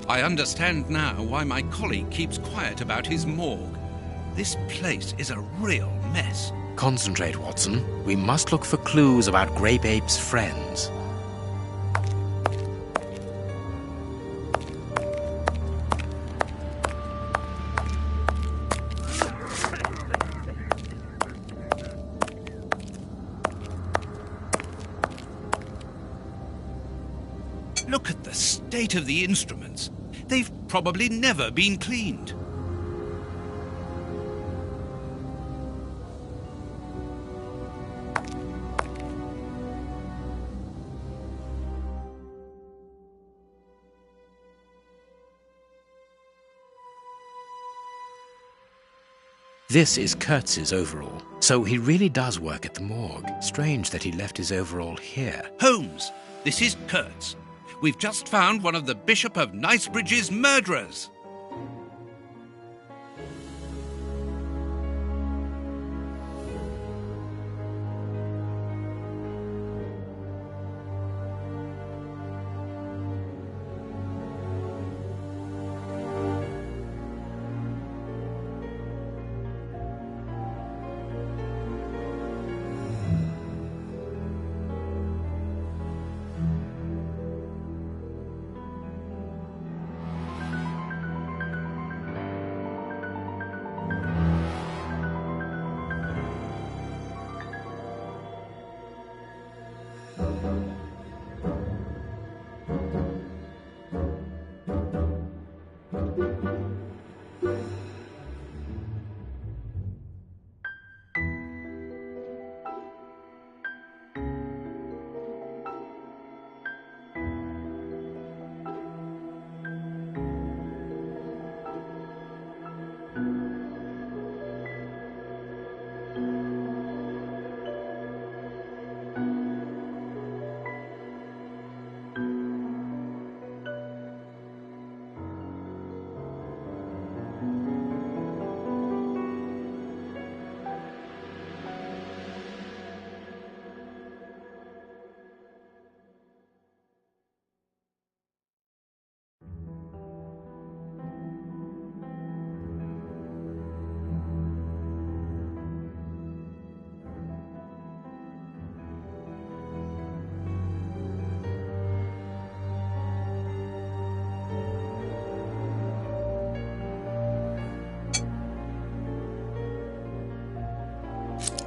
I understand now why my colleague keeps quiet about his morgue. This place is a real mess. Concentrate, Watson. We must look for clues about Grape Ape's friends. Look at the state of the instruments. They've probably never been cleaned. This is Kurtz's overall, so he really does work at the morgue. Strange that he left his overall here. Holmes, this is Kurtz. We've just found one of the Bishop of Nicebridge's murderers.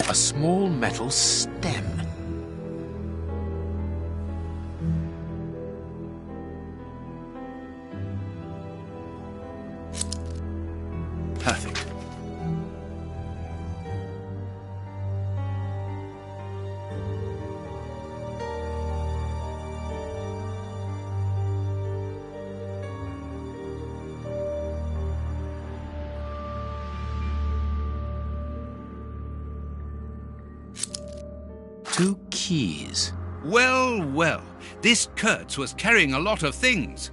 A small metal stem. Perfect. Two keys. Well, well, this Kurtz was carrying a lot of things.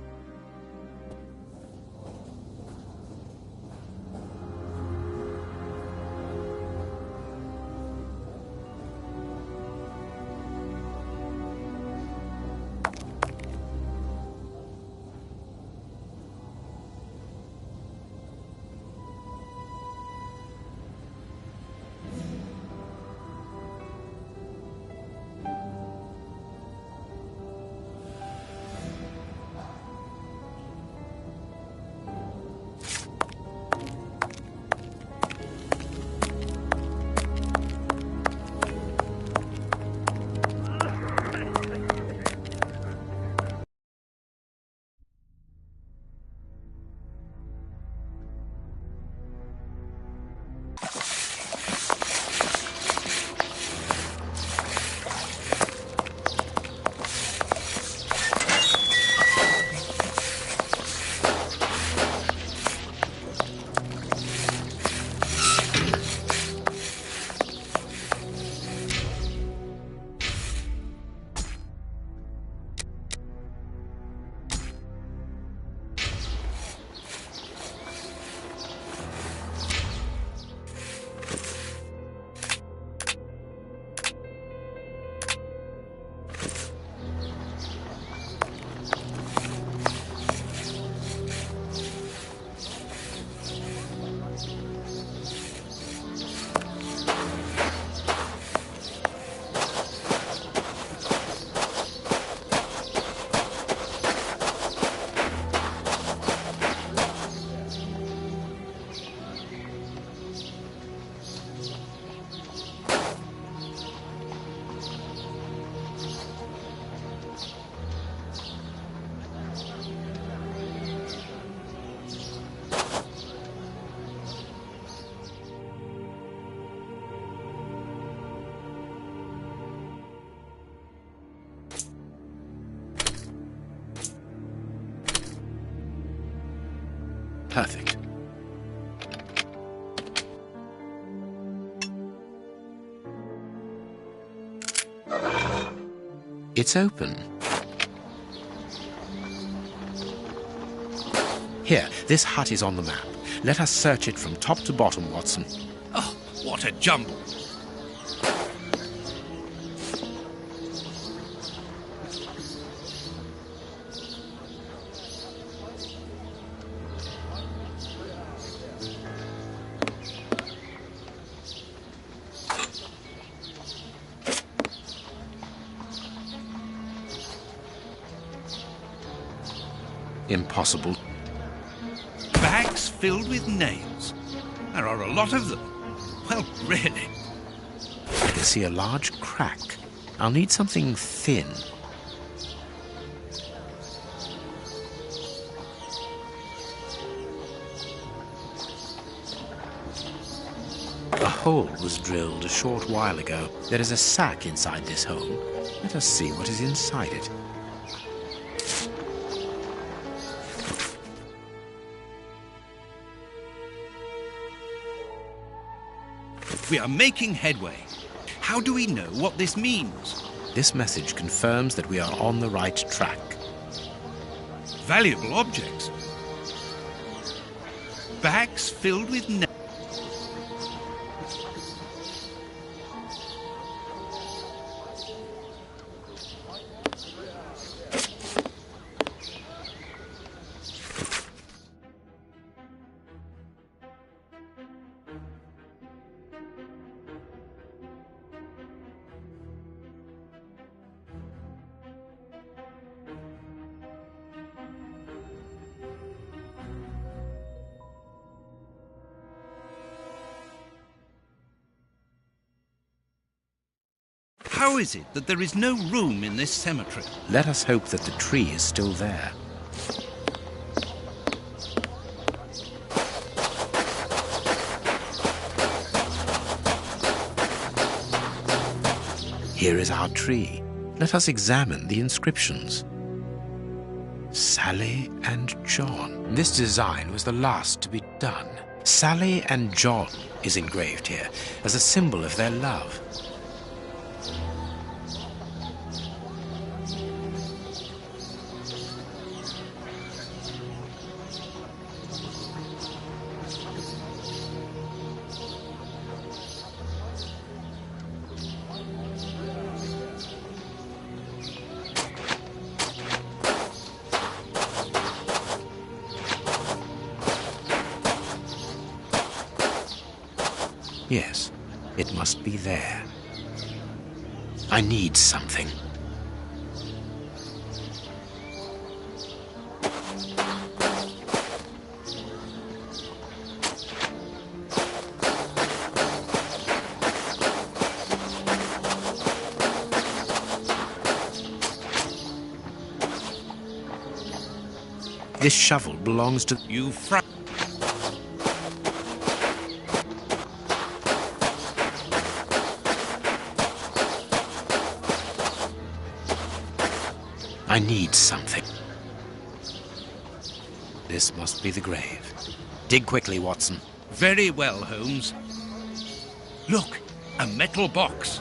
Perfect. It's open. Here, this hut is on the map. Let us search it from top to bottom, Watson. Oh, what a jumble! Impossible. Bags filled with nails. There are a lot of them. Well, really. I can see a large crack. I'll need something thin. A hole was drilled a short while ago. There is a sack inside this hole. Let us see what is inside it. We are making headway. How do we know what this means? This message confirms that we are on the right track. Valuable objects. Bags filled with nails. How is it that there is no room in this cemetery? Let us hope that the tree is still there. Here is our tree. Let us examine the inscriptions. Sally and John. This design was the last to be done. Sally and John is engraved here as a symbol of their love. Yes, it must be there. I need something. This shovel belongs to You I need something. This must be the grave. Dig quickly, Watson. Very well, Holmes. Look, a metal box.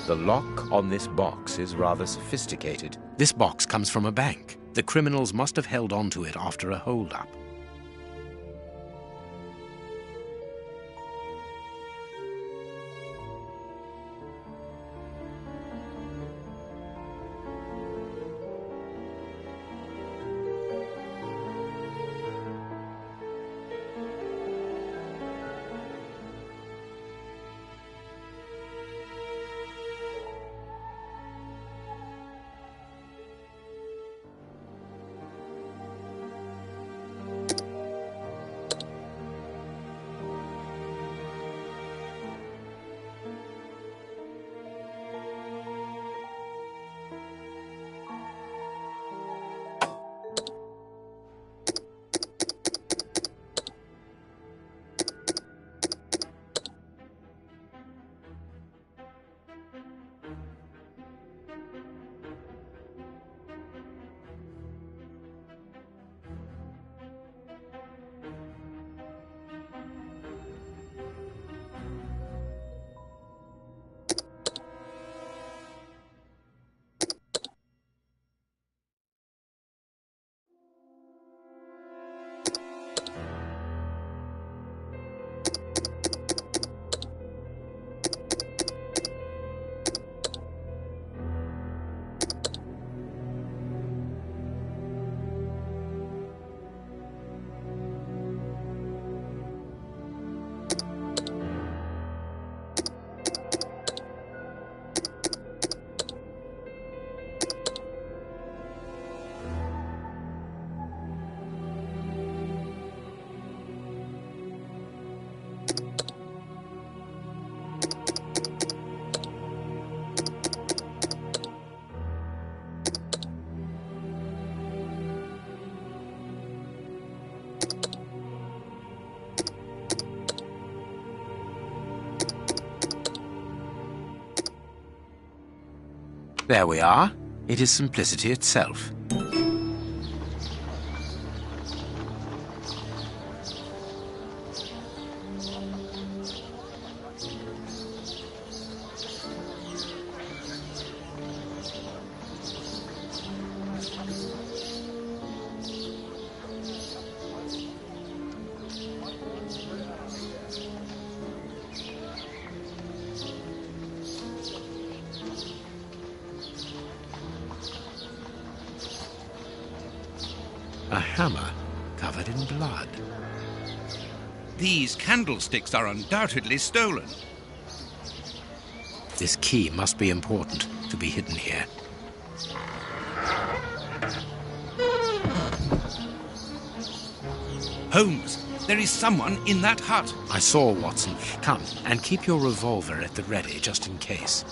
The lock on this box is rather sophisticated. This box comes from a bank. The criminals must have held on to it after a hold-up. There we are. It is simplicity itself. A hammer covered in blood. These candlesticks are undoubtedly stolen. This key must be important to be hidden here. Holmes, there is someone in that hut. I saw, Watson. Come, and keep your revolver at the ready, just in case.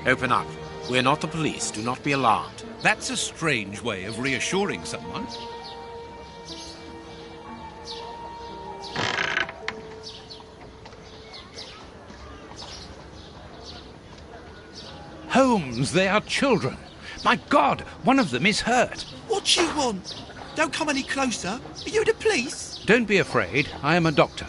Open up. We're not the police. Do not be alarmed. That's a strange way of reassuring someone. Holmes, they are children. My God, one of them is hurt. What you want? Don't come any closer. Are you the police? Don't be afraid. I am a doctor.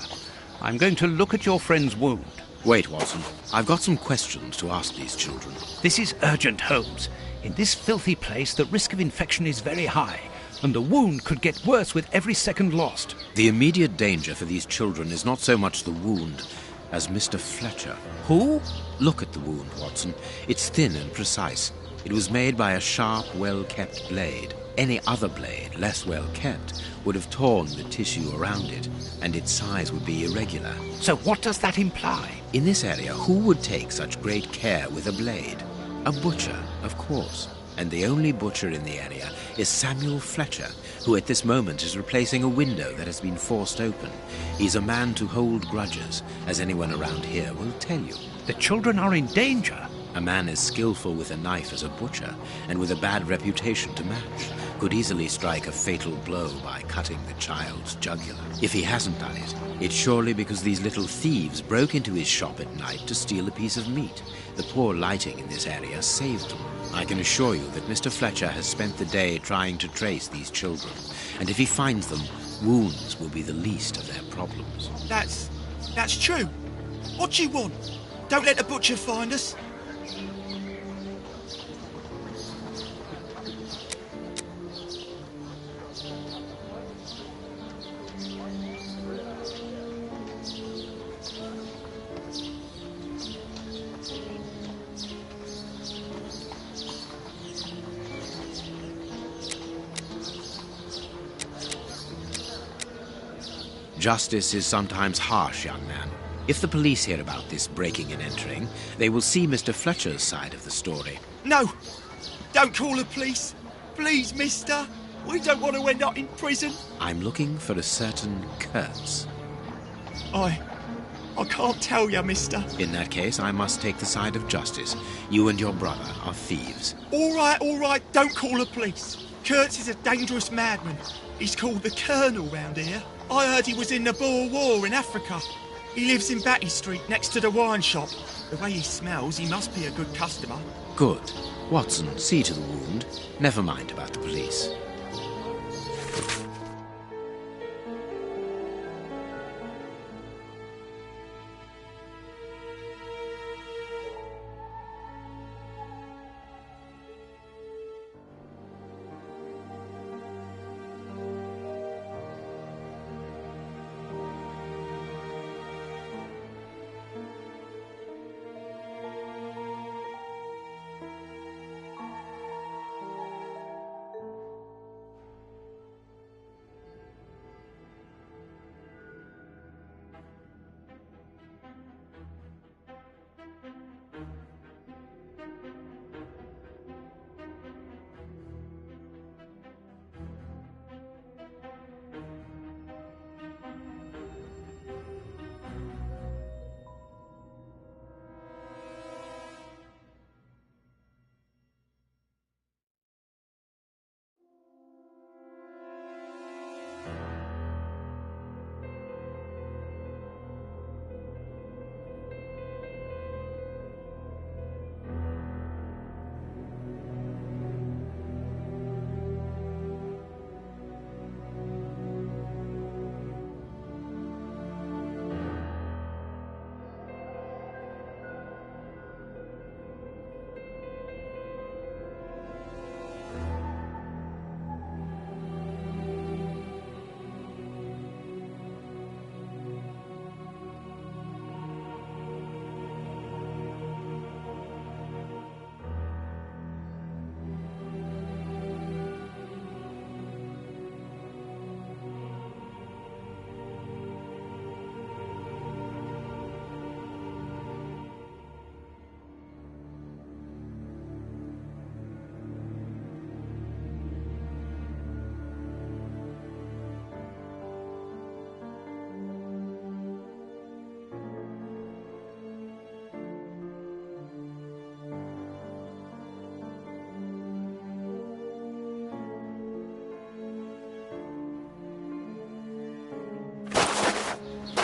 I'm going to look at your friend's wound. Wait, Watson. I've got some questions to ask these children. This is urgent, Holmes. In this filthy place, the risk of infection is very high, and the wound could get worse with every second lost. The immediate danger for these children is not so much the wound as Mr. Fletcher. Who? Look at the wound, Watson. It's thin and precise. It was made by a sharp, well-kept blade. Any other blade, less well-kept, would have torn the tissue around it, and its size would be irregular. So what does that imply? In this area, who would take such great care with a blade? A butcher, of course. And the only butcher in the area is Samuel Fletcher, who at this moment is replacing a window that has been forced open. He's a man to hold grudges, as anyone around here will tell you. The children are in danger. A man as skillful with a knife as a butcher, and with a bad reputation to match, could easily strike a fatal blow by cutting the child's jugular. If he hasn't done it, it's surely because these little thieves broke into his shop at night to steal a piece of meat. The poor lighting in this area saved them. I can assure you that Mr. Fletcher has spent the day trying to trace these children, and if he finds them, wounds will be the least of their problems. That's true. What do you want? Don't let the butcher find us. Justice is sometimes harsh, young man. If the police hear about this breaking and entering, they will see Mr. Fletcher's side of the story. No! Don't call the police. Please, mister. We don't want to end up in prison. I'm looking for a certain Kurtz. I can't tell you, mister. In that case, I must take the side of justice. You and your brother are thieves. All right. Don't call the police. Kurtz is a dangerous madman. He's called the Colonel round here. I heard he was in the Boer War in Africa. He lives in Batty Street next to the wine shop. The way he smells, he must be a good customer. Good. Watson, see to the wound. Never mind about the police.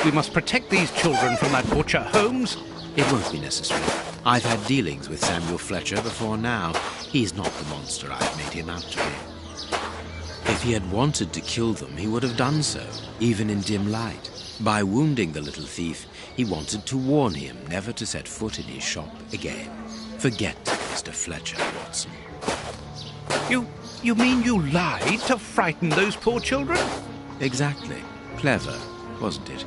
We must protect these children from that butcher, Holmes. It won't be necessary. I've had dealings with Samuel Fletcher before now. He's not the monster I've made him out to be. If he had wanted to kill them, he would have done so, even in dim light. By wounding the little thief, he wanted to warn him never to set foot in his shop again. Forget Mr. Fletcher, Watson. You mean you lied to frighten those poor children? Exactly. Clever, wasn't it?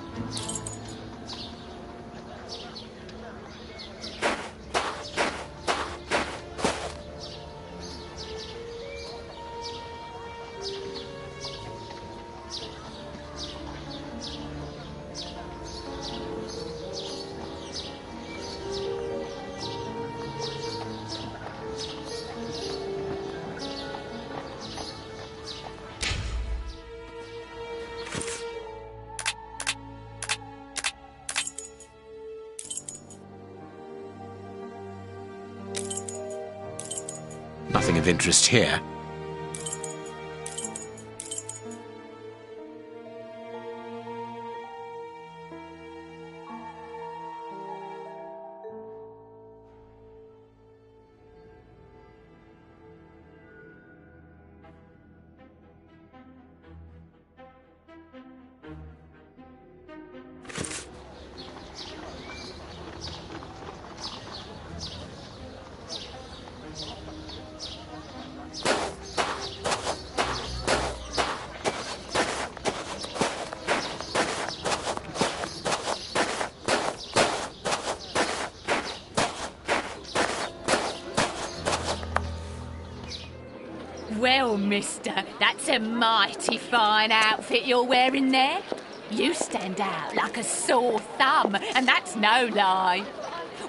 Nothing of interest here. Well, mister, that's a mighty fine outfit you're wearing there. You stand out like a sore thumb, and that's no lie.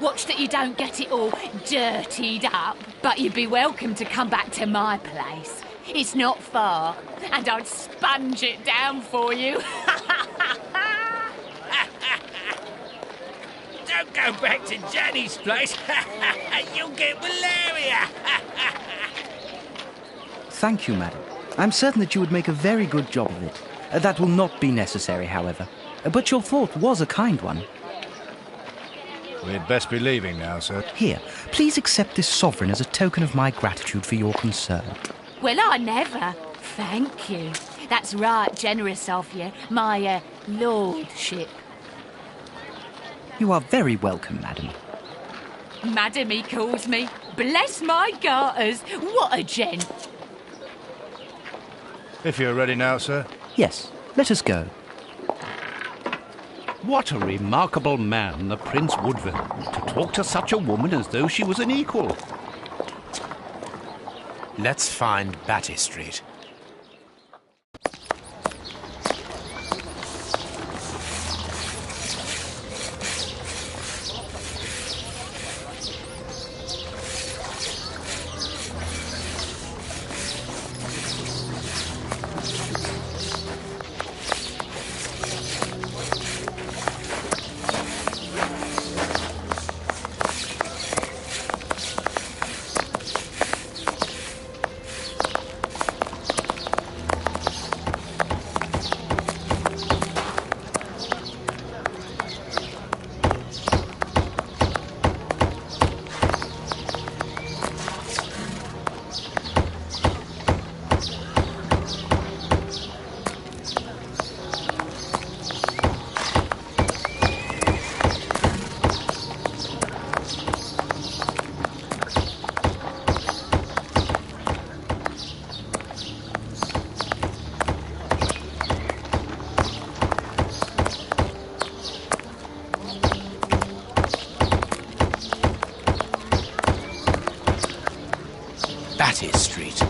Watch that you don't get it all dirtied up, but you'd be welcome to come back to my place. It's not far, and I'd sponge it down for you. Don't go back to Jenny's place. You'll get malaria. Thank you, madam. I'm certain that you would make a very good job of it. That will not be necessary, however. But your thought was a kind one. We'd best be leaving now, sir. Here, please accept this sovereign as a token of my gratitude for your concern. Well, I never. Thank you. That's right generous of you, my lordship. You are very welcome, madam. Madam, he calls me. Bless my garters. What a gent. If you're ready now, sir. Yes, let us go. What a remarkable man, the Prince Woodville, to talk to such a woman as though she was an equal. Let's find Batty Street. Batty Street.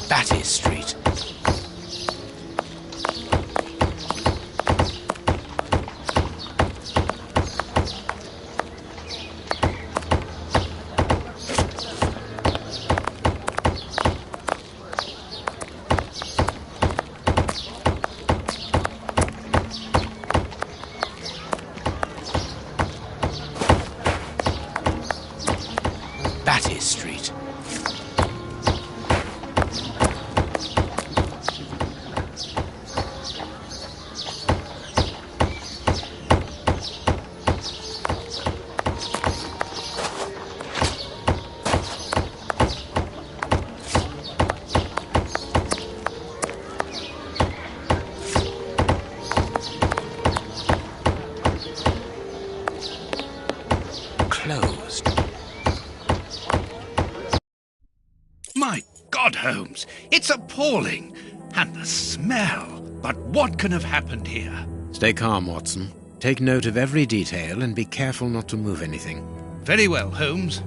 Batty Street. Batty Street. closed. My God, Holmes, it's appalling. And the smell. But what can have happened here? Stay calm, Watson. Take note of every detail and be careful not to move anything. Very well, Holmes.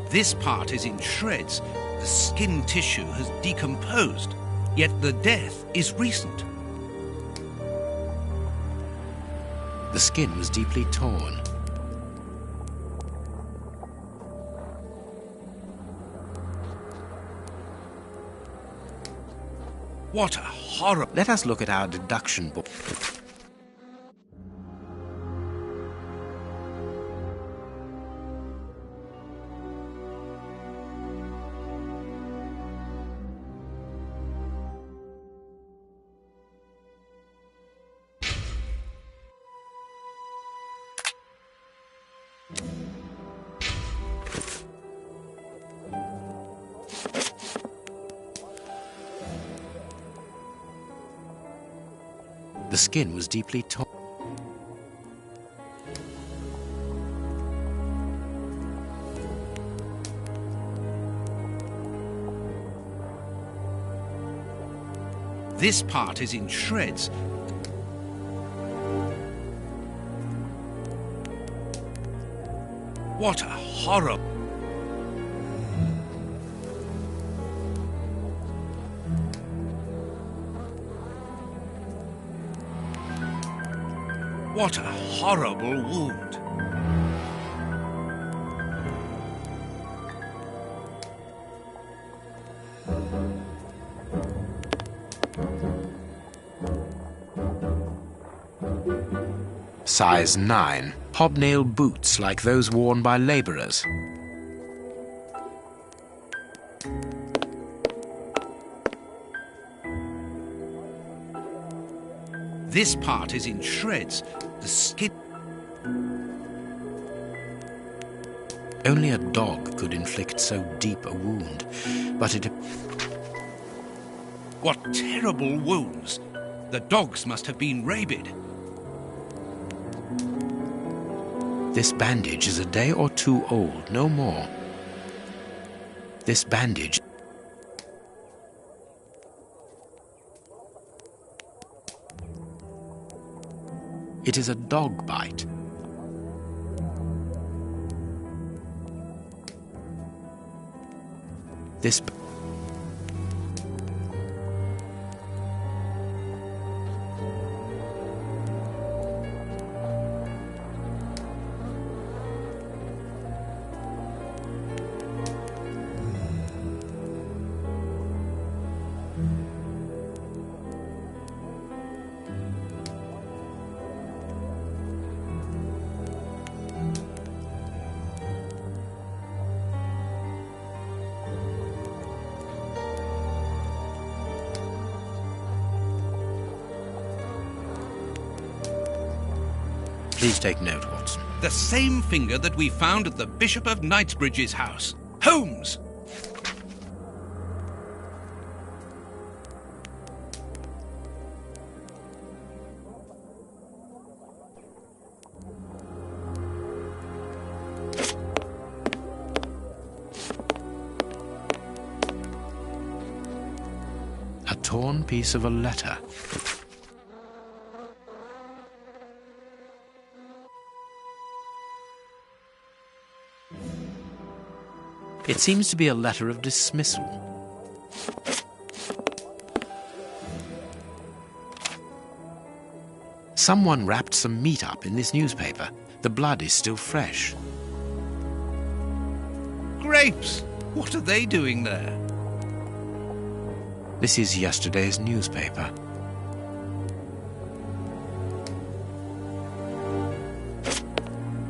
This part is in shreds. The skin tissue has decomposed, yet the death is recent. The skin was deeply torn. What a horror! Let us look at our deduction book. The skin was deeply torn. This part is in shreds. What a horror! What a horrible wound! Size 9. Hobnail boots like those worn by labourers. This part is in shreds. The skin... Only a dog could inflict so deep a wound, but it... What terrible wounds! The dogs must have been rabid. This bandage is a day or two old, no more. This bandage... It is a dog bite. This... Please take note, Watson. The same finger that we found at the Bishop of Knightsbridge's house. Holmes! A torn piece of a letter. It seems to be a letter of dismissal. Someone wrapped some meat up in this newspaper. The blood is still fresh. Grapes! What are they doing there? This is yesterday's newspaper.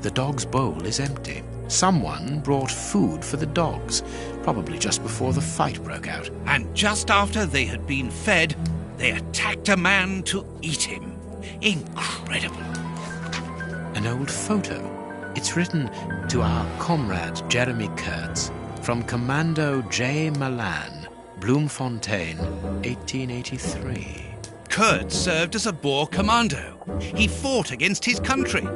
The dog's bowl is empty. Someone brought food for the dogs, probably just before the fight broke out. And just after they had been fed, they attacked a man to eat him. Incredible. An old photo. It's written to our comrade Jeremy Kurtz from Commando J. Malan, Bloemfontein, 1883. Kurtz served as a Boer commando. He fought against his country.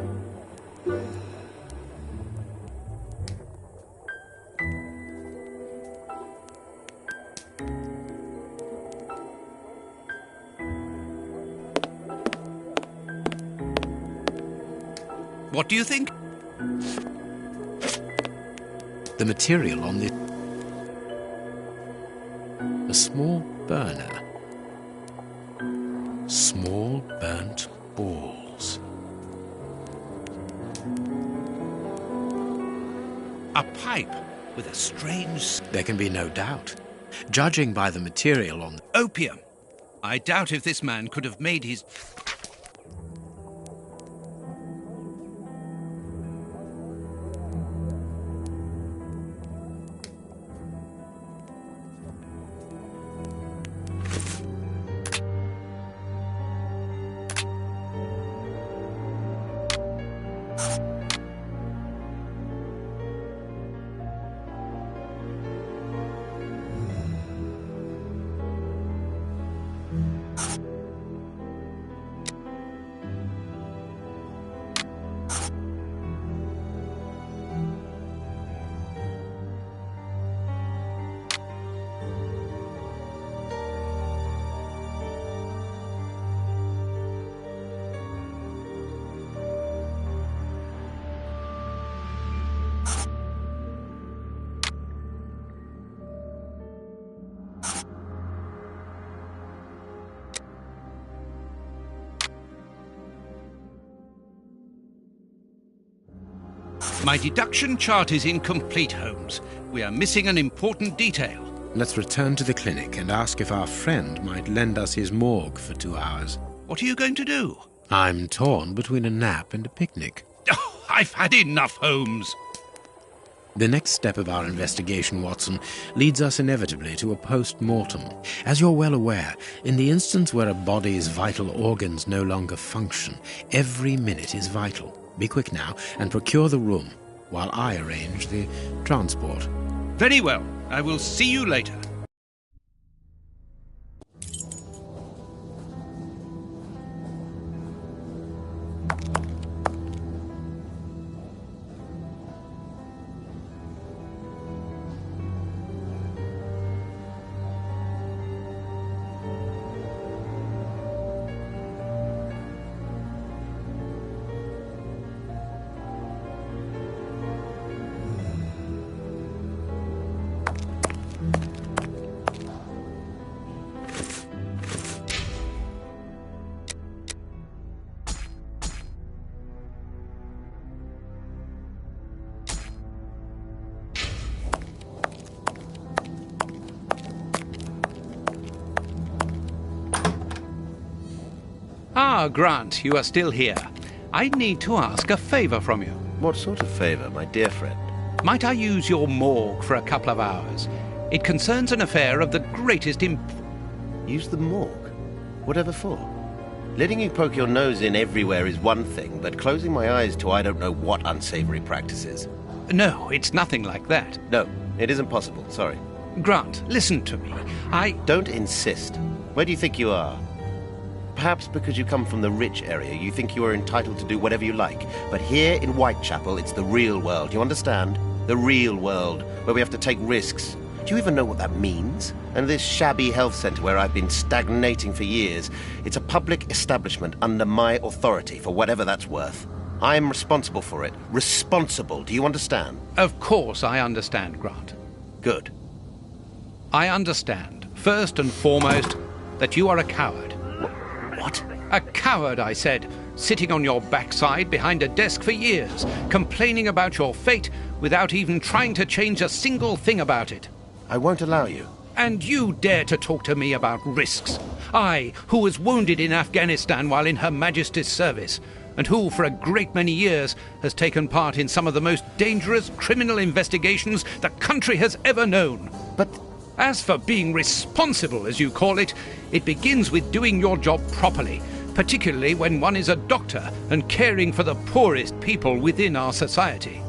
What do you think? The material on the... a small burner. Small burnt balls. A pipe with a strange... There can be no doubt. Judging by the material on... Opium. I doubt if this man could have made his... My deduction chart is incomplete, Holmes. We are missing an important detail. Let's return to the clinic and ask if our friend might lend us his morgue for 2 hours. What are you going to do? I'm torn between a nap and a picnic. Oh, I've had enough, Holmes. The next step of our investigation, Watson, leads us inevitably to a post-mortem. As you're well aware, in the instance where a body's vital organs no longer function, every minute is vital. Be quick now and procure the room while I arrange the transport. Very well. I will see you later. Ah, Grant, you are still here. I need to ask a favour from you. What sort of favour, my dear friend? Might I use your morgue for a couple of hours? It concerns an affair of the greatest Use the morgue? Whatever for? Letting you poke your nose in everywhere is one thing, but closing my eyes to I don't know what unsavory practices. No, it's nothing like that. No, it isn't possible, sorry. Grant, listen to me. Don't insist. Where do you think you are? Perhaps because you come from the rich area, you think you are entitled to do whatever you like. But here in Whitechapel, it's the real world, you understand? The real world, where we have to take risks. Do you even know what that means? And this shabby health centre where I've been stagnating for years, it's a public establishment under my authority, for whatever that's worth. I'm responsible for it. Responsible, do you understand? Of course I understand, Grant. Good. I understand, first and foremost, that you are a coward. What? A coward, I said, sitting on your backside behind a desk for years, complaining about your fate without even trying to change a single thing about it. I won't allow you. And you dare to talk to me about risks? I, who was wounded in Afghanistan while in Her Majesty's service. and who, for a great many years, has taken part in some of the most dangerous criminal investigations the country has ever known. But as for being responsible, as you call it, it begins with doing your job properly, particularly when one is a doctor and caring for the poorest people within our society.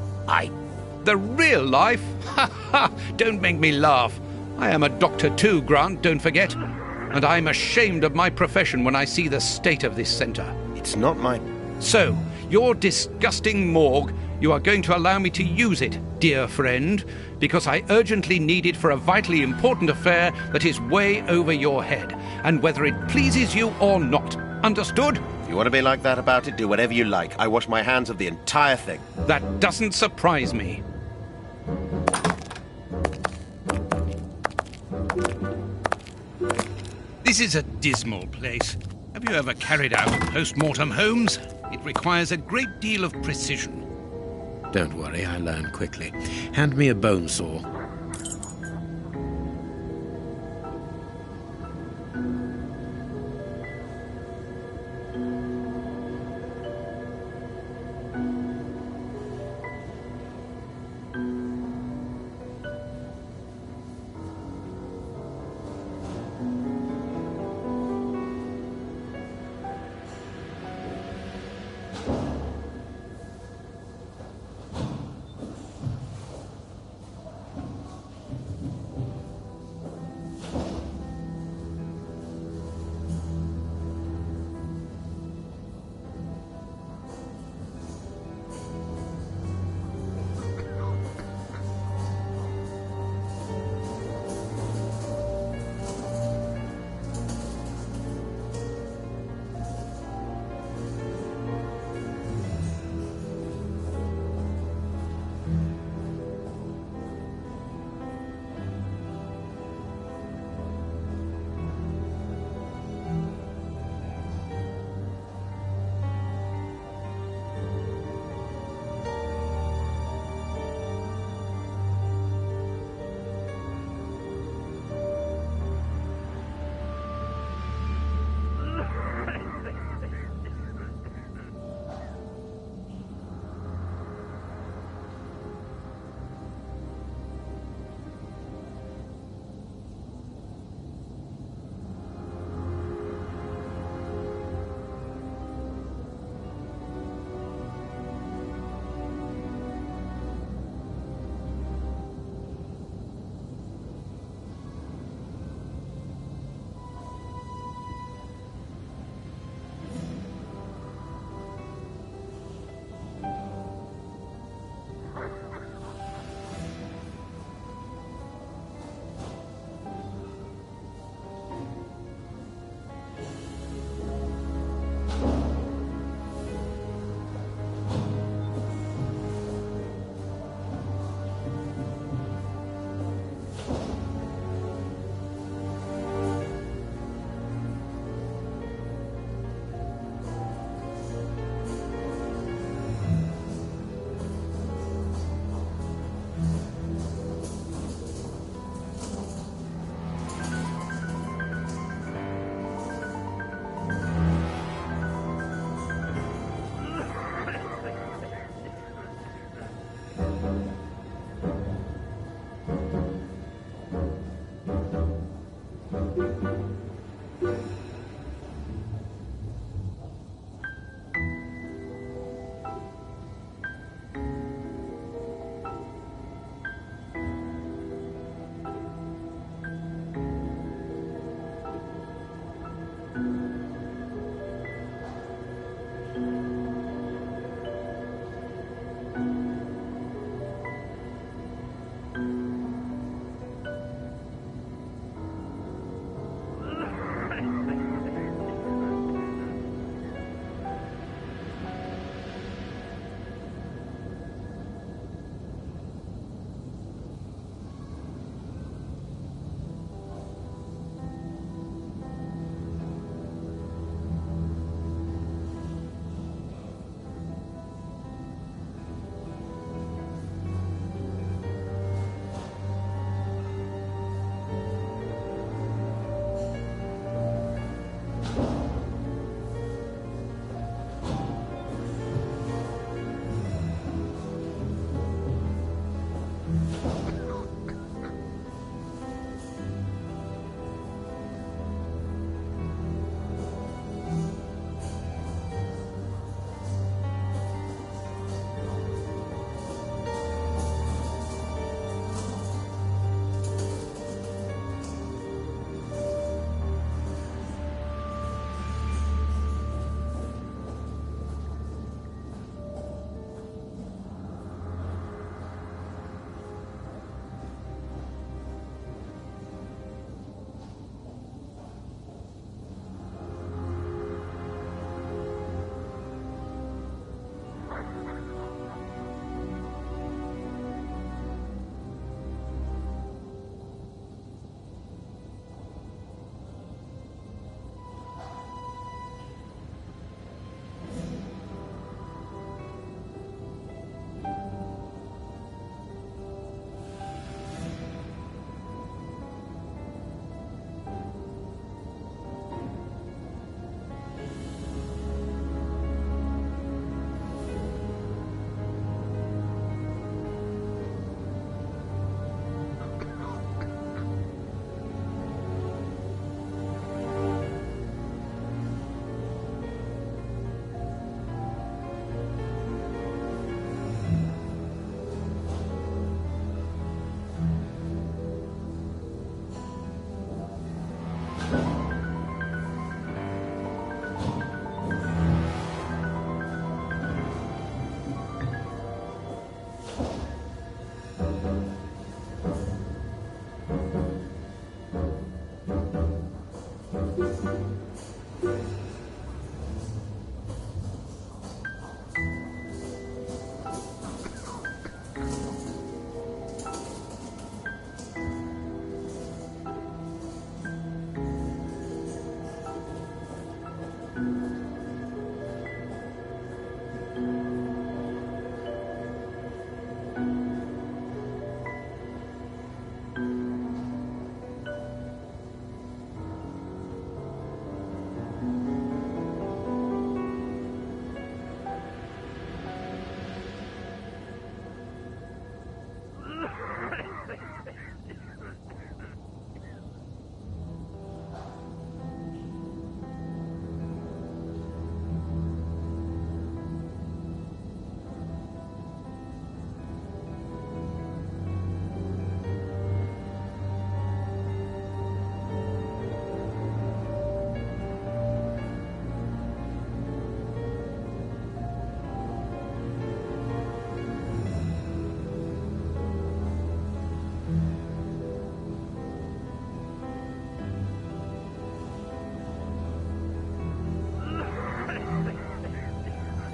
The real life? Ha ha! Don't make me laugh. I am a doctor too, Grant, don't forget. And I'm ashamed of my profession when I see the state of this centre. It's not my... So, your disgusting morgue, you are going to allow me to use it, dear friend, because I urgently need it for a vitally important affair that is way over your head, and whether it pleases you or not. Understood? If you want to be like that about it, do whatever you like. I wash my hands of the entire thing. That doesn't surprise me. This is a dismal place. Have you ever carried out post-mortem, Holmes? It requires a great deal of precision. Don't worry, I learn quickly. Hand me a bone saw.